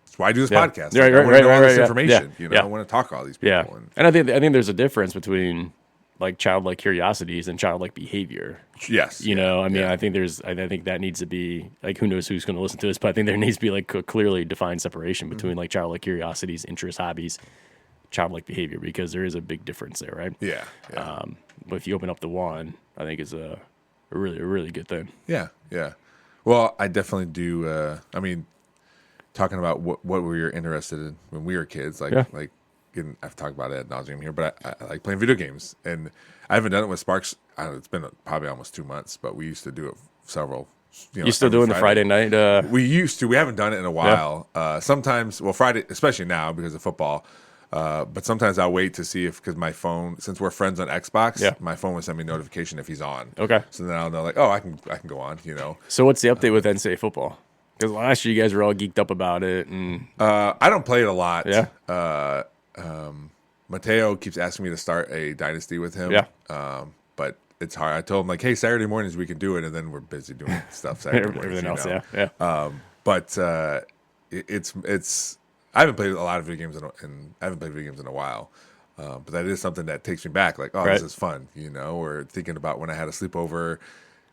S1: it's why I do this podcast.
S2: Right,
S1: I want to know all this
S2: yeah.
S1: information.
S2: Yeah.
S1: I want to talk to all these people.
S2: Yeah. And I think there's a difference between like childlike curiosities and childlike behavior.
S1: Yes.
S2: I think that needs to be like, who knows who's going to listen to this, but I think there needs to be like a clearly defined separation between like childlike curiosities, interests, hobbies, childlike behavior, because there is a big difference there, right?
S1: Yeah.
S2: But if you open up the one, I think is a really good thing.
S1: Yeah. Yeah. Well, I definitely do. Talking about what we were interested in when we were kids, I've talked about it ad nauseum here, but I like playing video games, and I haven't done it with Sparks. I don't know, it's been probably almost 2 months, but we used to do it several.
S2: You still doing
S1: Friday.
S2: the Friday night?
S1: We used to. We haven't done it in a while. Sometimes, Friday, especially now because of football. But sometimes I'll wait to see because my phone, since we're friends on Xbox, my phone will send me a notification if he's on.
S2: Okay.
S1: So then I'll know, I can go on.
S2: So what's the update with NCAA football? Because last year you guys were all geeked up about it, and
S1: I don't play it a lot.
S2: Yeah.
S1: Mateo keeps asking me to start a dynasty with him.
S2: Yeah.
S1: But it's hard. I told him hey, Saturday mornings we can do it, and then we're busy doing stuff Saturday mornings.
S2: Everything else, yeah.
S1: But it's. I haven't played a lot of video games I haven't played video games in a while. But that is something that takes me back. Like,
S2: right.
S1: This is fun, Or thinking about when I had a sleepover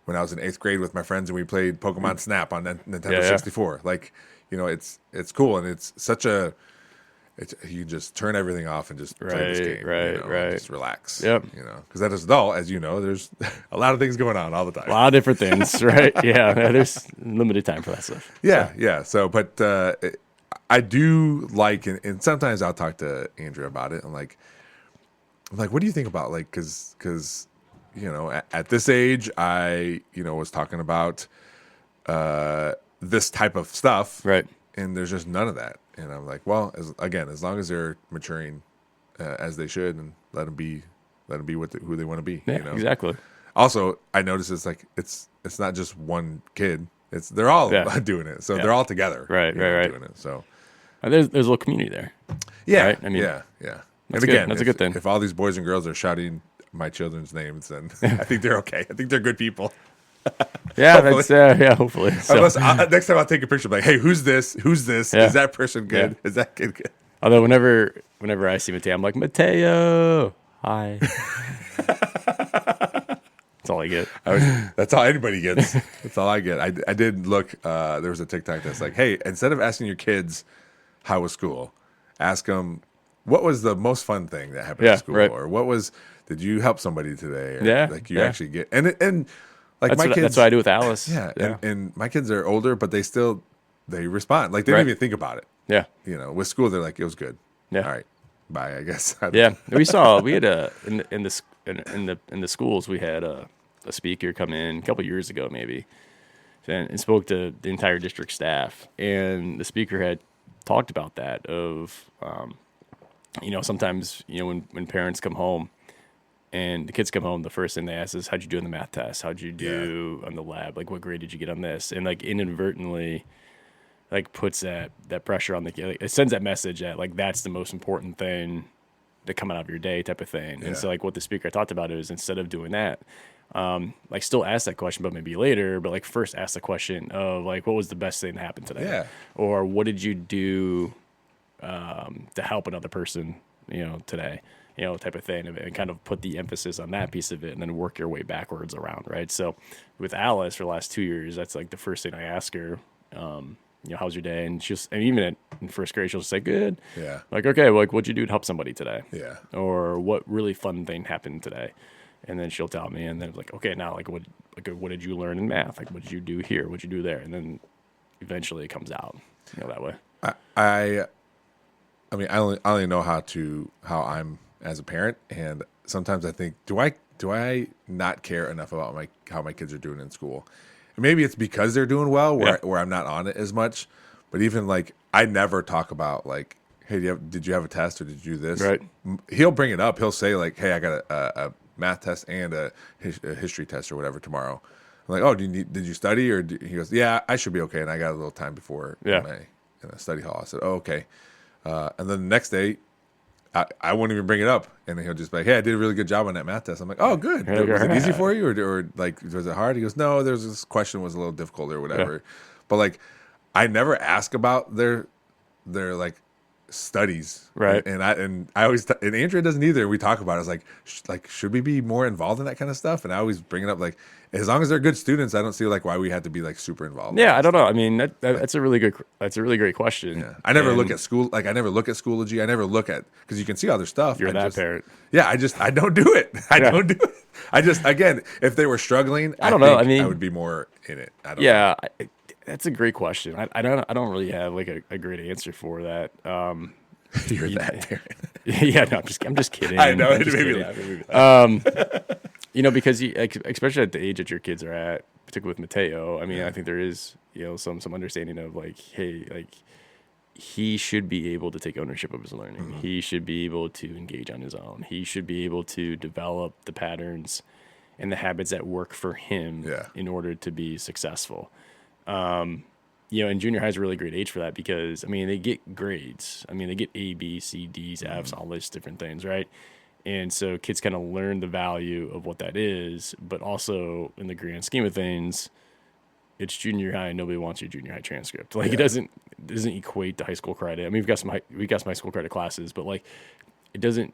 S1: when I was in 8th grade with my friends and we played Pokemon Snap on Nintendo 64. Like, it's cool, and it's such a. You just turn everything off and just play this game.
S2: Right.
S1: Just relax.
S2: Yep.
S1: Because as an adult, as you know, there's a lot of things going on all the time.
S2: A lot of different things, right? Yeah. There's limited time for that stuff.
S1: Yeah. So, but I do like, and sometimes I'll talk to Andrea about it. I'm like, what do you think about because at this age, I was talking about this type of stuff,
S2: right?
S1: And there's just none of that. And I'm like, well, as long as they're maturing as they should, and let them be who they want to be.
S2: Yeah, exactly.
S1: Also, I notice it's not just one kid; they're all doing it. So they're all together,
S2: right.
S1: doing it. So
S2: there's a little community there.
S1: Yeah,
S2: right?
S1: yeah.
S2: That's
S1: and again,
S2: that's a good thing.
S1: If all these boys and girls are shouting my children's names, then I think they're okay. I think they're good people.
S2: Yeah, hopefully. So.
S1: Unless next time I'll take a picture, like, hey, who's this? Who's this?
S2: Yeah.
S1: Is that person good?
S2: Yeah.
S1: Is that kid good?
S2: Although whenever I see Mateo, I'm like, Mateo, hi. That's all I get.
S1: That's all anybody gets. That's all I get. I did look. There was a TikTok that's like, hey, instead of asking your kids how was school, ask them what was the most fun thing that happened at school,
S2: right.
S1: or did you help somebody today? Or,
S2: Yeah,
S1: actually get and. Like my kids,
S2: that's what I do with Alice.
S1: Yeah. And my kids are older, but they respond. Like they don't even think about it.
S2: Yeah.
S1: With school, they're like, it was good.
S2: Yeah.
S1: All right, bye. I guess.
S2: We had in the schools we had a speaker come in a couple years ago maybe, and spoke to the entire district staff, and the speaker had talked about that of, sometimes when parents come home. And the kids come home, the first thing they ask is, how'd you do on the math test? How'd you do on the lab? Like, what grade did you get on this? And, like, inadvertently, like, puts that pressure on the kid. Like, it sends that message that, like, that's the most important thing to come out of your day type of thing.
S1: Yeah.
S2: And so, like, what the speaker talked about is instead of doing that, like, still ask that question, but maybe later. But, like, first ask the question of, like, what was the best thing that happened today?
S1: Yeah.
S2: Or what did you do to help another person, today? Type of thing, and kind of put the emphasis on that piece of it, and then work your way backwards around, right? So with Alice for the last 2 years, that's like the first thing I ask her, how's your day? And even in first grade, she'll say, good.
S1: Yeah.
S2: Like, okay, well, like, what'd you do to help somebody today?
S1: Yeah.
S2: Or what really fun thing happened today? And then she'll tell me, and then it's like, okay, now, what did you learn in math? Like, what did you do here? What did you do there? And then eventually it comes out, that way.
S1: I only know how I'm as a parent, and sometimes I think, do I not care enough about how my kids are doing in school? maybe it's because they're doing well where
S2: Yeah.
S1: where I'm not on it as much. But even like I never talk about like, hey, did you have a test or did you do this?
S2: Right.
S1: He'll bring it up. He'll say like, hey, I got a math test and a history test or whatever tomorrow. I'm like, oh, did you study or he goes, yeah, I should be okay. And I got a little time before
S2: Yeah.
S1: in the study hall. I said, oh, okay. And then the next day, I won't even bring it up, and then he'll just be like, "Hey, I did a really good job on that math test." I'm like, "Oh, good.
S2: Yeah,
S1: Was it
S2: yeah.
S1: easy for you, or like was it hard?" He goes, "No, there's this question was a little difficult or whatever." But like, I never ask about their like studies,
S2: Right.
S1: And I always and Andrea doesn't either. We talk about it. It's like should we be more involved in that kind of stuff? And I always bring it up like, as long as they're good students, I don't see like why we have to be like super involved.
S2: Yeah, I don't know. I mean, that's a really great question.
S1: Yeah. I never
S2: And
S1: look at school. Like I never look at Schoology. I never look at because you can see other stuff.
S2: You're
S1: I
S2: that
S1: just,
S2: parent.
S1: Yeah, I don't do it. I
S2: Yeah.
S1: don't do it. I just again, if they were struggling,
S2: I don't know.
S1: think
S2: I mean,
S1: I would be more in it. I don't know.
S2: Yeah, that's a great question. I don't really have like a great answer for that.
S1: You're that parent.
S2: Yeah, no, I'm just kidding.
S1: I know
S2: I'm
S1: it
S2: just
S1: made me
S2: kidding.
S1: laugh.
S2: Because especially at the age that your kids are at, particularly with Mateo. I mean, I think there is some understanding of like, hey, like he should be able to take ownership of his learning.
S1: Mm-hmm.
S2: He should be able to engage on his own. He should be able to develop the patterns and the habits that work for him in order to be successful. And junior high is a really great age for that because, I mean, they get grades. I mean, they get A, B, C, D's, F's, all these different things, right? And so kids kind of learn the value of what that is, but also in the grand scheme of things, it's junior high and nobody wants your junior high transcript. Like it doesn't equate to high school credit. I mean, we've got some high school credit classes, but like it doesn't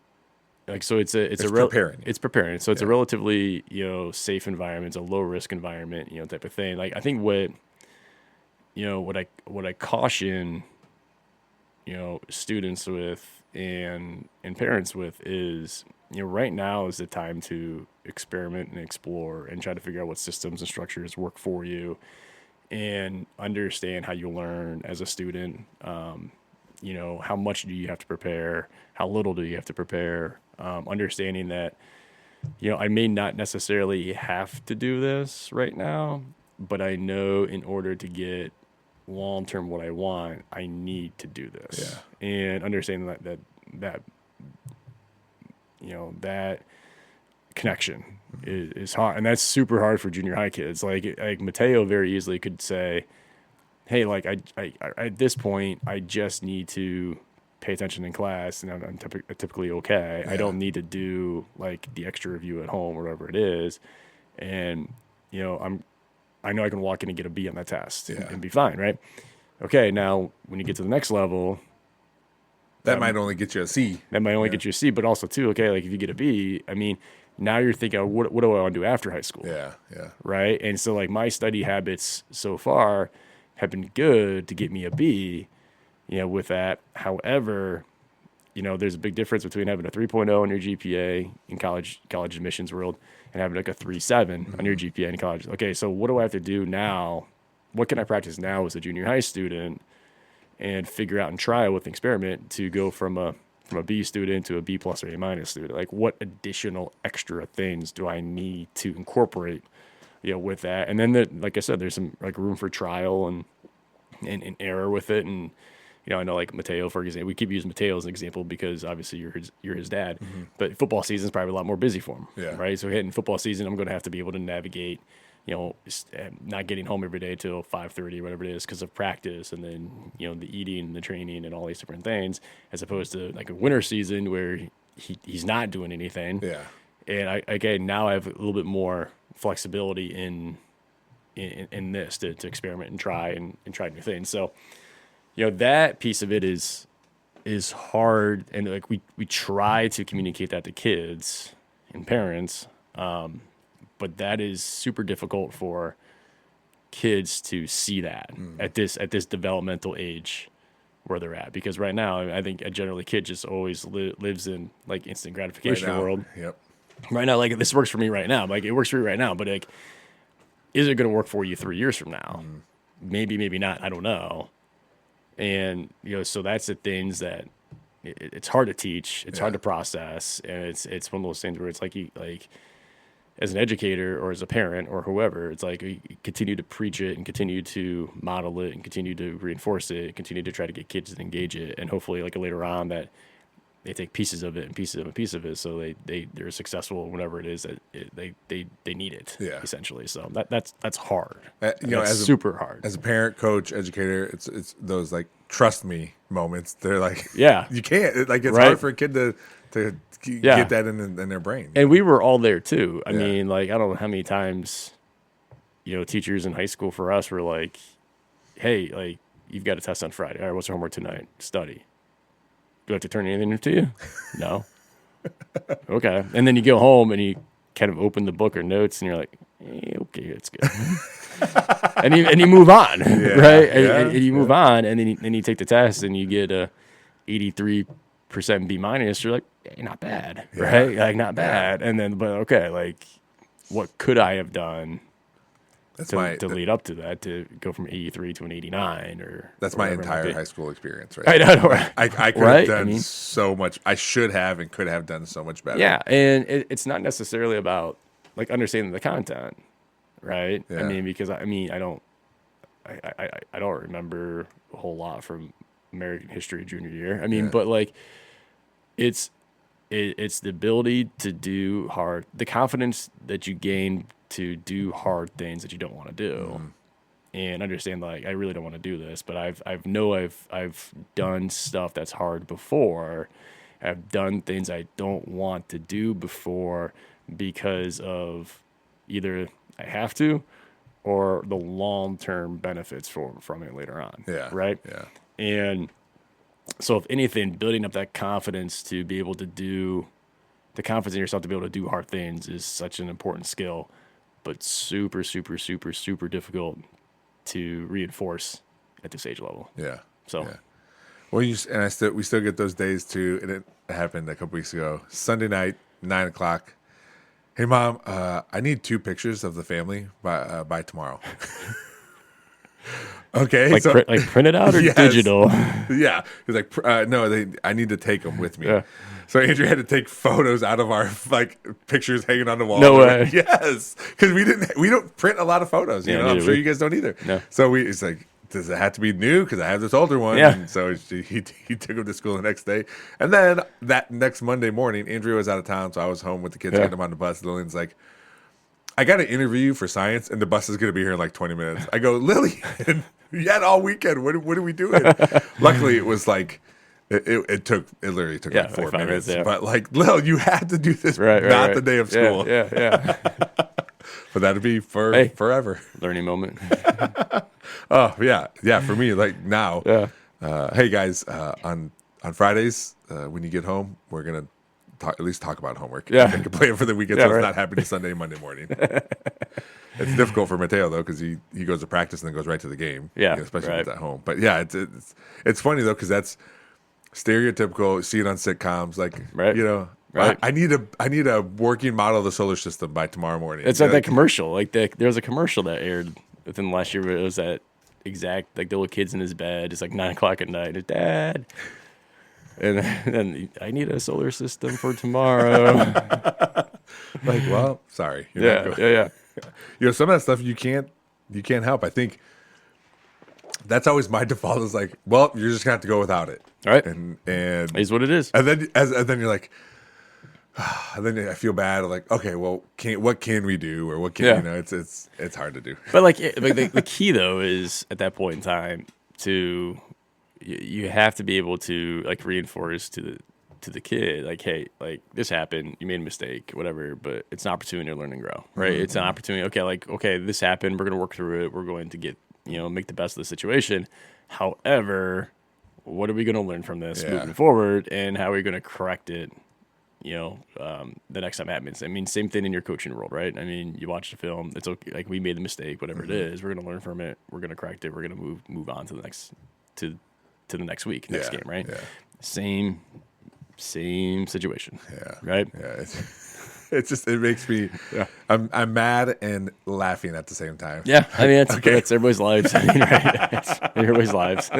S2: like, so it's
S1: preparing.
S2: It's preparing. So it's a relatively, safe environment. It's a low risk environment, type of thing. Like I think what I caution, students with and parents with is, right now is the time to experiment and explore and try to figure out what systems and structures work for you and understand how you learn as a student. How much do you have to prepare? How little do you have to prepare? Understanding that, I may not necessarily have to do this right now, but I know in order to get long term what I want, I need to do this. Yeah. And understanding that that connection is hard, and that's super hard for junior high kids. Like Mateo very easily could say, "Hey, like I at this point, I just need to pay attention in class, and I'm typically okay. Yeah. I don't need to do like the extra review at home or whatever it is, and I know I can walk in and get a B on that test and be fine, right? Okay, now when you get to the next level,
S1: that might only get you a C.
S2: That might only get you a C, but also too, okay, like if you get a B, I mean, now you're thinking, what do I want to do after high school?
S1: Yeah.
S2: Right? And so like my study habits so far have been good to get me a B, with that. However, there's a big difference between having a 3.0 on your GPA in college admissions world and having like a 3.7 on your GPA in college. Okay, so what do I have to do now? What can I practice now as a junior high student and figure out and try with an experiment to go from a B student to a B plus or A minus student? Like what additional extra things do I need to incorporate, with that? And then like I said, there's some like room for trial and error with it. And I know like Mateo, for example, we keep using Mateo as an example because obviously you're his dad, but football season is probably a lot more busy for him.
S1: Yeah.
S2: Right. So hitting football season, I'm going to have to be able to navigate, not getting home every day till 5:30 or whatever it is because of practice, and then the eating, the training, and all these different things, as opposed to like a winter season where he's not doing anything.
S1: Yeah.
S2: And now I have a little bit more flexibility in this to experiment and try and try new things. So. That piece of it is hard, and like we try to communicate that to kids and parents, but that is super difficult for kids to see that at this developmental age where they're at, because right now I think generally kid just always lives in like instant gratification world.
S1: Yep.
S2: Right now, like this works for me right now, like it works for me right now, but like, is it going to work for you 3 years from now? Maybe not. I don't know. And, so that's the things that it's hard to teach. It's hard to process. And it's one of those things where it's like, as an educator or as a parent or whoever, it's like you continue to preach it and continue to model it and continue to reinforce it, and continue to try to get kids to engage it, and hopefully like later on that they take pieces of it and pieces of a piece of it, so they're successful whenever it is that they need it.
S1: Yeah.
S2: Essentially. So that's hard.
S1: As
S2: super hard.
S1: As a parent, coach, educator, it's those like trust me moments. They're like,
S2: Yeah.
S1: you can't. It's
S2: Right.
S1: hard for a kid to get that in their brain.
S2: And we were all there too. I
S1: Yeah.
S2: mean, like I don't know how many times, teachers in high school for us were like, "Hey, like you've got a test on Friday. All right, what's your homework tonight? Study. Do I have to turn anything into you? No. Okay. And then you go home and you kind of open the book or notes and you're like, okay, it's good. and you move on, right? And you move on, and then you take the test and you get a 83% B minus. You're like, hey, not bad, right? Like not bad. And then, but okay, like what could I have done to lead up to that, to go from 83 to an 89 or
S1: that's my entire high school experience, right?
S2: I know.
S1: I could have done so much. I should have and could have done so much better.
S2: Yeah, and it's not necessarily about like understanding the content, right?
S1: Yeah.
S2: I mean, because I don't remember a whole lot from American history junior year. I mean, but like it's the ability to do the confidence that you gain to do hard things that you don't want to do, and understand like I really don't want to do this, but I've done stuff that's hard before. I've done things I don't want to do before because of either I have to or the long-term benefits from it later on.
S1: Yeah.
S2: Right.
S1: Yeah.
S2: And so if anything, building up that confidence to be able to do the confidence in yourself to be able to do hard things is such an important skill, but super, super, super, super difficult to reinforce at this age level.
S1: Yeah.
S2: So,
S1: yeah. Well, we still get those days too, and it happened a couple weeks ago. Sunday night, 9:00. Hey, Mom, I need 2 pictures of the family by tomorrow. Okay,
S2: like print it out or digital?
S1: Yeah, he's like, no, I need to take them with me.
S2: Yeah.
S1: So Andrew had to take photos out of our like pictures hanging on the wall.
S2: No way.
S1: Yes, because we don't print a lot of photos. You know, I'm sure you guys don't either.
S2: No.
S1: So it's like, does it have to be new? Because I have this older one.
S2: Yeah.
S1: And so he took him to school the next day, and then that next Monday morning, Andrea was out of town, so I was home with the kids, getting them on the bus. Lillian's like, I got an interview for science, and the bus is going to be here in like 20 minutes. I go, Lily, you had all weekend. What are we doing? Luckily, it was like, it literally took like 4 minutes. But like, Lil, you had to do this, not the day of school.
S2: Yeah.
S1: But that'd be forever.
S2: Learning moment.
S1: Oh, yeah. For me, like now, hey guys, on Fridays, when you get home, we're going to at least talk about homework.
S2: Yeah.
S1: Make a plan for the weekend, so it's not happening Sunday, Monday morning. It's difficult for Mateo though, because he goes to practice and then goes right to the game.
S2: Yeah,
S1: especially when he's at home. But yeah, it's funny though, because that's stereotypical. See it on sitcoms, like
S2: Right.
S1: I need a working model of the solar system by tomorrow morning.
S2: It's like that commercial. Like there was a commercial that aired within the last year where it was that exact, like the little kid's in his bed. It's like 9:00 at night. His dad. And then I need a solar system for tomorrow.
S1: Like, well, sorry.
S2: Yeah.
S1: Some of that stuff you can't help. I think that's always my default is like, well, you're just gonna have to go without it.
S2: All right.
S1: And
S2: it's what it is.
S1: And then you're like, and then I feel bad. I'm like, okay, well, what can we do, or what can it's hard to do.
S2: But like the key though is at that point in time you have to be able to like reinforce to the kid, like, hey, like this happened, you made a mistake, whatever, but it's an opportunity to learn and grow, right? Mm-hmm. It's an opportunity. Okay, this happened. We're gonna work through it. We're going to get make the best of the situation. However, what are we gonna learn from this moving forward, and how are we gonna correct it? The next time it happens. I mean, same thing in your coaching world, right? I mean, you watch the film. It's okay. Like we made the mistake, whatever it is. We're gonna learn from it. We're gonna correct it. We're gonna move on to the next to the next week, next game, right? Yeah. Same situation. Yeah. Right.
S1: Yeah. It's just, it makes me. Yeah. I'm mad and laughing at the same time.
S2: Yeah. I mean, it's everybody's lives. I mean, right? It's everybody's lives.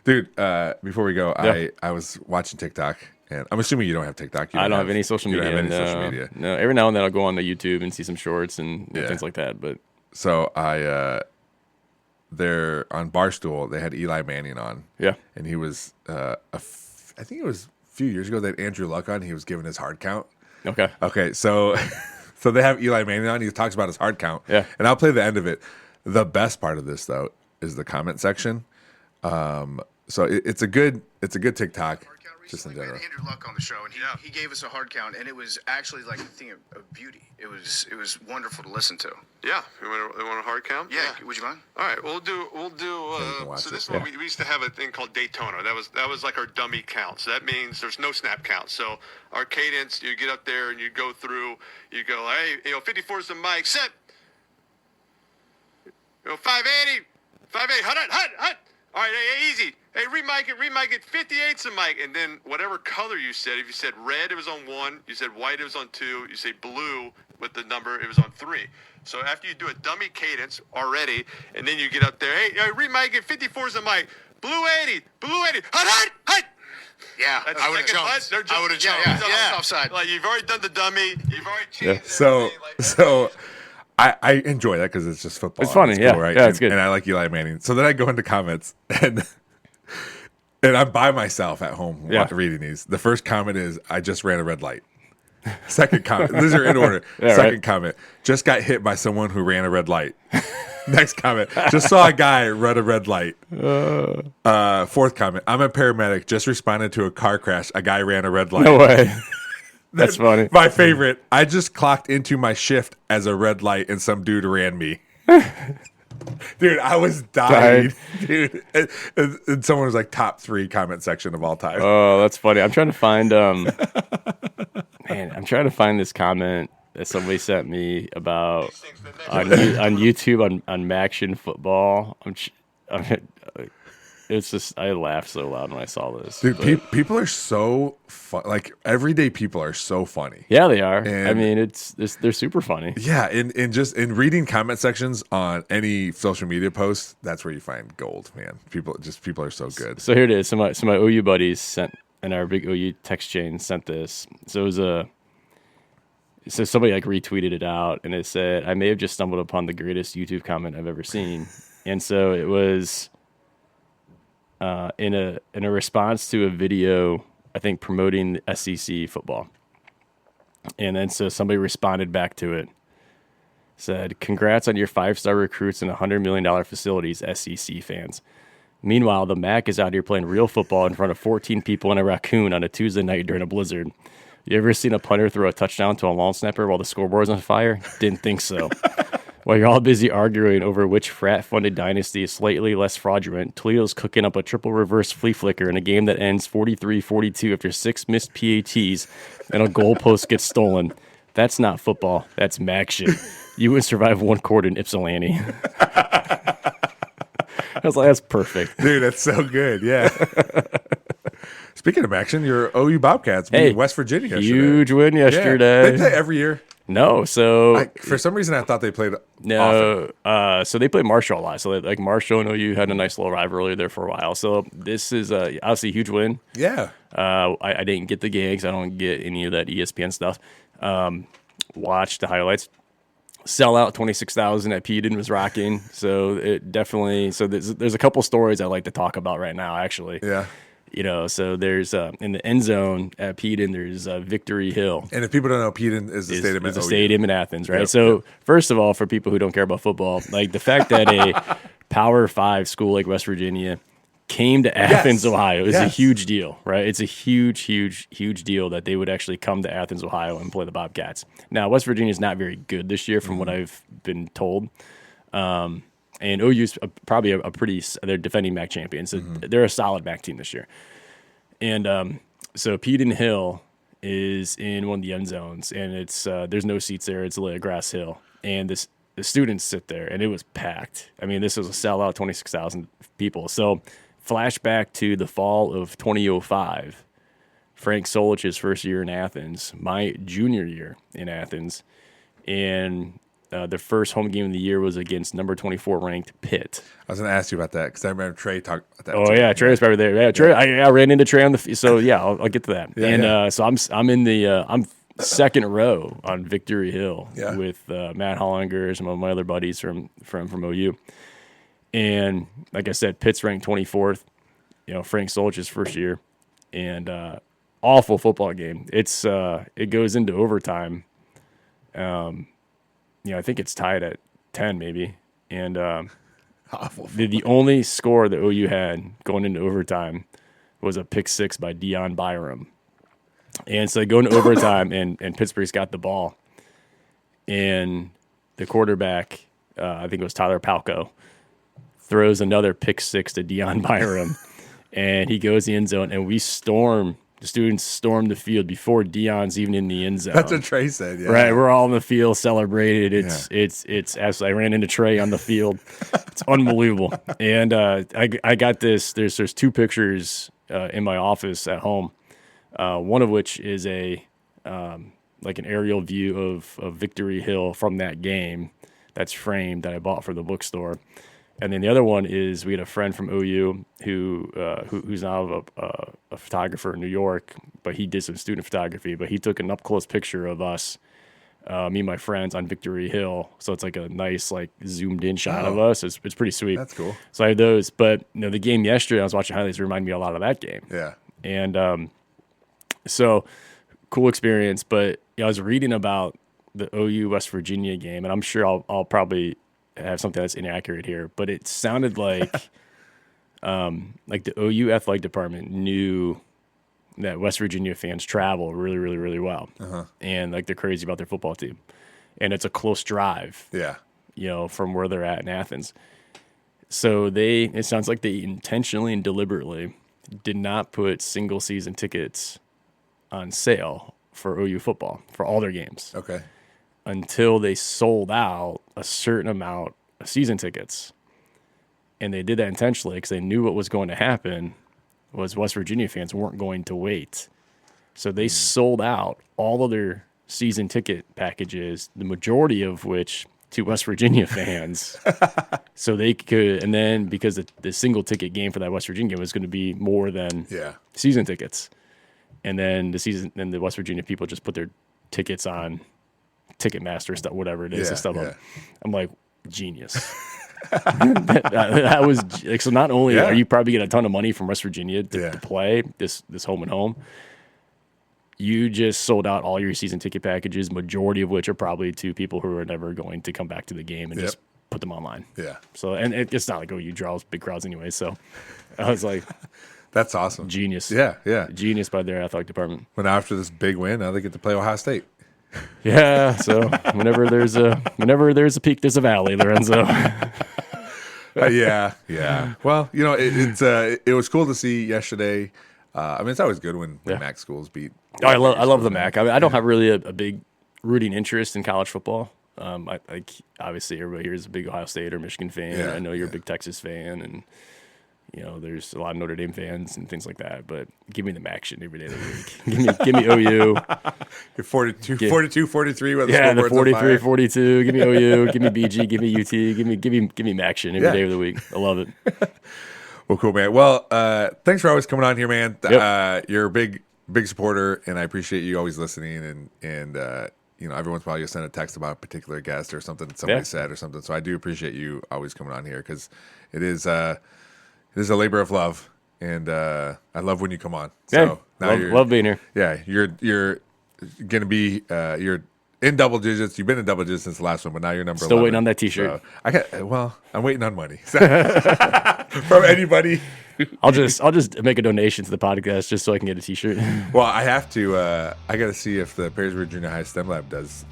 S1: Dude, before we go, I was watching TikTok And I'm assuming you don't have TikTok.
S2: I don't have any social media.
S1: You don't have any social media.
S2: No, every now and then I'll go on the YouTube and see some shorts and things like that. But
S1: so they're on Barstool. They had Eli Manning on.
S2: Yeah.
S1: And he was, I think it was a few years ago. They had Andrew Luck on. He was giving his hard count. Okay. So they have Eli Manning on. He talks about his hard count.
S2: Yeah.
S1: And I'll play the end of it. The best part of this though is the comment section. So it's a good TikTok. Just in general.
S4: We had Andrew Luck on the show, and he gave us a hard count, and it was actually like a thing of beauty. It was wonderful to listen to.
S5: Yeah, you want a hard count?
S4: Yeah, would you mind?
S5: All right, we'll do. So this one we used to have a thing called Daytona. That was like our dummy count. So that means there's no snap count. So our cadence, you get up there and you go through. You go, hey, 54 is the mic, set. 580, hut. All right, hey, easy. Hey, remic it, 58's the mic. And then whatever color you said, if you said red, it was on 1. You said white, it was on 2. You say blue with the number, it was on 3. So after you do a dummy cadence already, and then you get up there, hey, remic it, 54's the mic. Blue 80, hut.
S4: Yeah, I would have jumped. I would have jumped. Yeah. Offside.
S5: Like, you've already done the dummy. You've already changed.
S1: So I enjoy that because it's just football.
S2: It's funny,
S1: cool, right?
S2: Yeah, it's good.
S1: And I like Eli Manning. So then I go into comments and I'm by myself at home reading these. The first comment is, I just ran a red light. Second comment, these are in order. Second comment, just got hit by someone who ran a red light. Next comment, just saw a guy run a red light. Fourth comment, I'm a paramedic, just responded to a car crash. A guy ran a red light.
S2: No way. That's funny.
S1: My favorite, I just clocked into my shift as a red light and some dude ran me. Dude, I was dying. Dude. And someone was like top 3 comment section of all time.
S2: Oh, that's funny. I'm trying to find this comment that somebody sent me about on YouTube on Maction football. It's just, I laughed so loud when I saw this.
S1: Dude, people are so fun. Like, everyday people are so funny.
S2: Yeah, they are.
S1: And,
S2: I mean, they're super funny.
S1: Yeah, and just in reading comment sections on any social media post, that's where you find gold, man. People are so good.
S2: So here it is. So my OU buddies sent, and our big OU text chain sent this. So it was so somebody like retweeted it out, and it said, I may have just stumbled upon the greatest YouTube comment I've ever seen. And so it was in a response to a video, I think, promoting the SEC football. And then so somebody responded back to it, said, congrats on your 5-star recruits and $100 million facilities, SEC fans. Meanwhile, the MAC is out here playing real football in front of 14 people in a raccoon on a Tuesday night during a blizzard. You ever seen a punter throw a touchdown to a long snapper while the scoreboard's on fire? Didn't think so. While you're all busy arguing over which frat-funded dynasty is slightly less fraudulent, Toledo's cooking up a triple reverse flea flicker in a game that ends 43-42 after 6 missed PATs and a goalpost gets stolen. That's not football. That's MAC shit. You would survive 1 quarter in Ypsilanti. I was like, that's perfect.
S1: Dude, that's so good. Yeah. Speaking of action, your OU Bobcats beat West Virginia yesterday.
S2: Huge win yesterday.
S1: Yeah. They play every year.
S2: No, so
S1: for some reason I thought they played
S2: often. So they played Marshall a lot. So like Marshall and OU had a nice little rivalry there for a while. So this is obviously a huge win.
S1: Yeah.
S2: I didn't get the games. I don't get any of that ESPN stuff. Watched the highlights. Sellout 26,000 at Peden was rocking. So it definitely. So there's a couple stories I like to talk about right now. Actually.
S1: Yeah.
S2: You know, so there's in the end zone at Peden, there's Victory Hill.
S1: And if people don't know, Peden is the stadium.
S2: It's a stadium in Athens, right? Yep, so first of all, for people who don't care about football, like the fact that a Power 5 school like West Virginia came to Athens, Ohio is a huge deal, right? It's a huge, huge, huge deal that they would actually come to Athens, Ohio and play the Bobcats. Now, West Virginia is not very good this year from what I've been told. And OU's probably a pretty – they're defending MAC champions. So they're a solid MAC team this year. And so Peden Hill is in one of the end zones, and it's there's no seats there. It's a grass hill. And the students sit there, and it was packed. I mean, this was a sellout, 26,000 people. So flashback to the fall of 2005, Frank Solich's first year in Athens, my junior year in Athens, and their first home game of the year was against number 24 ranked Pitt.
S1: I was going to ask you about that because I remember Trey talking about that.
S2: Oh yeah, Trey was probably there. Yeah, Trey. I ran into Trey on the. So yeah, I'll get to that.
S1: Yeah,
S2: So I'm in the I'm second row on Victory Hill with Matt Hollinger, some of my other buddies from OU, and like I said, Pitt's ranked 24th. Frank Solch's first year, and awful football game. It goes into overtime. I think it's tied at 10 maybe, and the only score that OU had going into overtime was a pick six by Dion Byram. And so they go into overtime, and Pittsburgh's got the ball. And the quarterback, I think it was Tyler Palco, throws another pick six to Dion Byram. And he goes in the end zone, and the students storm the field before Dion's even in the end zone.
S1: That's what Trey said, yeah.
S2: Right, we're all in the field, celebrated. It's absolutely. I ran into Trey on the field. It's unbelievable. And I got this. There's two pictures in my office at home. One of which is like an aerial view of Victory Hill from that game that's framed that I bought for the bookstore. And then the other one is we had a friend from OU who's now a photographer in New York, but he did some student photography. But he took an up close picture of us, me and my friends on Victory Hill. So it's like a nice like zoomed in shot of us. It's pretty sweet.
S1: That's cool.
S2: So I had those. But the game yesterday, I was watching highlights. Reminded me a lot of that game.
S1: Yeah.
S2: And so cool experience. But I was reading about the OU West Virginia game, and I'm sure I'll probably have something that's inaccurate here, but it sounded like the OU athletic department knew that West Virginia fans travel really, really, really well, and like they're crazy about their football team, and it's a close drive, from where they're at in Athens. So it sounds like they intentionally and deliberately did not put single season tickets on sale for OU football for all their games.
S1: Okay.
S2: Until they sold out a certain amount of season tickets. And they did that intentionally because they knew what was going to happen was West Virginia fans weren't going to wait. So they sold out all of their season ticket packages, the majority of which to West Virginia fans. So they could, and then because the single ticket game for that West Virginia game was going to be more than season tickets. And then the West Virginia people just put their tickets on Ticketmaster stuff, whatever it is, and stuff. I'm like, genius. that was like, so. Not only are you probably getting a ton of money from West Virginia to play this home and home, you just sold out all your season ticket packages, majority of which are probably to people who are never going to come back to the game and just put them online. Yeah. So and it's not like you draws big crowds anyway. So I was like,
S1: that's awesome.
S2: Genius.
S1: Yeah.
S2: Genius by their athletic department.
S1: When after this big win, now they get to play Ohio State.
S2: Yeah, so whenever there's a peak, there's a valley, Lorenzo.
S1: Yeah. Well, it was cool to see yesterday. I mean, it's always good when MAC schools beat.
S2: I love the MAC. I mean, I don't have really a big rooting interest in college football. Obviously everybody here is a big Ohio State or Michigan fan. Yeah, I know you're a big Texas fan, and there's a lot of Notre Dame fans and things like that, but give me the MAC shit every day of the week. Give me OU.
S1: You're 42, 43 with the
S2: the 43, 42. Give me OU. Give me BG. Give me UT. Give me MAC shit every day of the week. I love it.
S1: Well, cool, man. Well, thanks for always coming on here, man.
S2: Yep.
S1: You're a big supporter, and I appreciate you always listening. And every once in a while you'll send a text about a particular guest or something that somebody said or something. So I do appreciate you always coming on here because it is a labor of love, and I love when you come on. So now
S2: love being here.
S1: Yeah, you're gonna be you're in double digits. You've been in double digits since the last one, but now you're number.
S2: Still
S1: 11.
S2: waiting on that T-shirt.
S1: So I'm waiting on money from anybody.
S2: I'll just make a donation to the podcast just so I can get a T-shirt.
S1: Well, I have to. I got to see if the Perrysburg Junior High STEM Lab does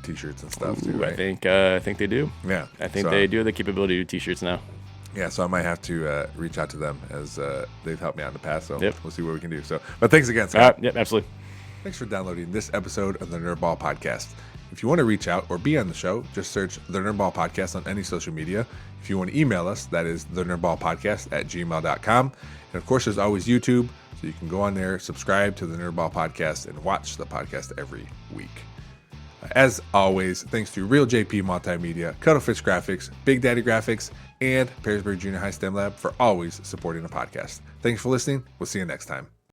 S1: T-shirts and stuff too. Right?
S2: I think they do.
S1: Yeah,
S2: I think they do have the capability to do T-shirts now.
S1: Yeah, so I might have to reach out to them as they've helped me out in the past. So we'll see what we can do. So, but thanks again, Scott.
S2: Yep, absolutely.
S1: Thanks for downloading this episode of the Nerdball Podcast. If you want to reach out or be on the show, just search the Nerdball Podcast on any social media. If you want to email us, that is thenerdballpodcast@gmail.com. And of course, there's always YouTube, so you can go on there, subscribe to the Nerdball Podcast, and watch the podcast every week. As always, thanks to Real JP Multimedia, Cuddlefish Graphics, Big Daddy Graphics, and Perrysburg Junior High STEM Lab for always supporting the podcast. Thanks for listening. We'll see you next time.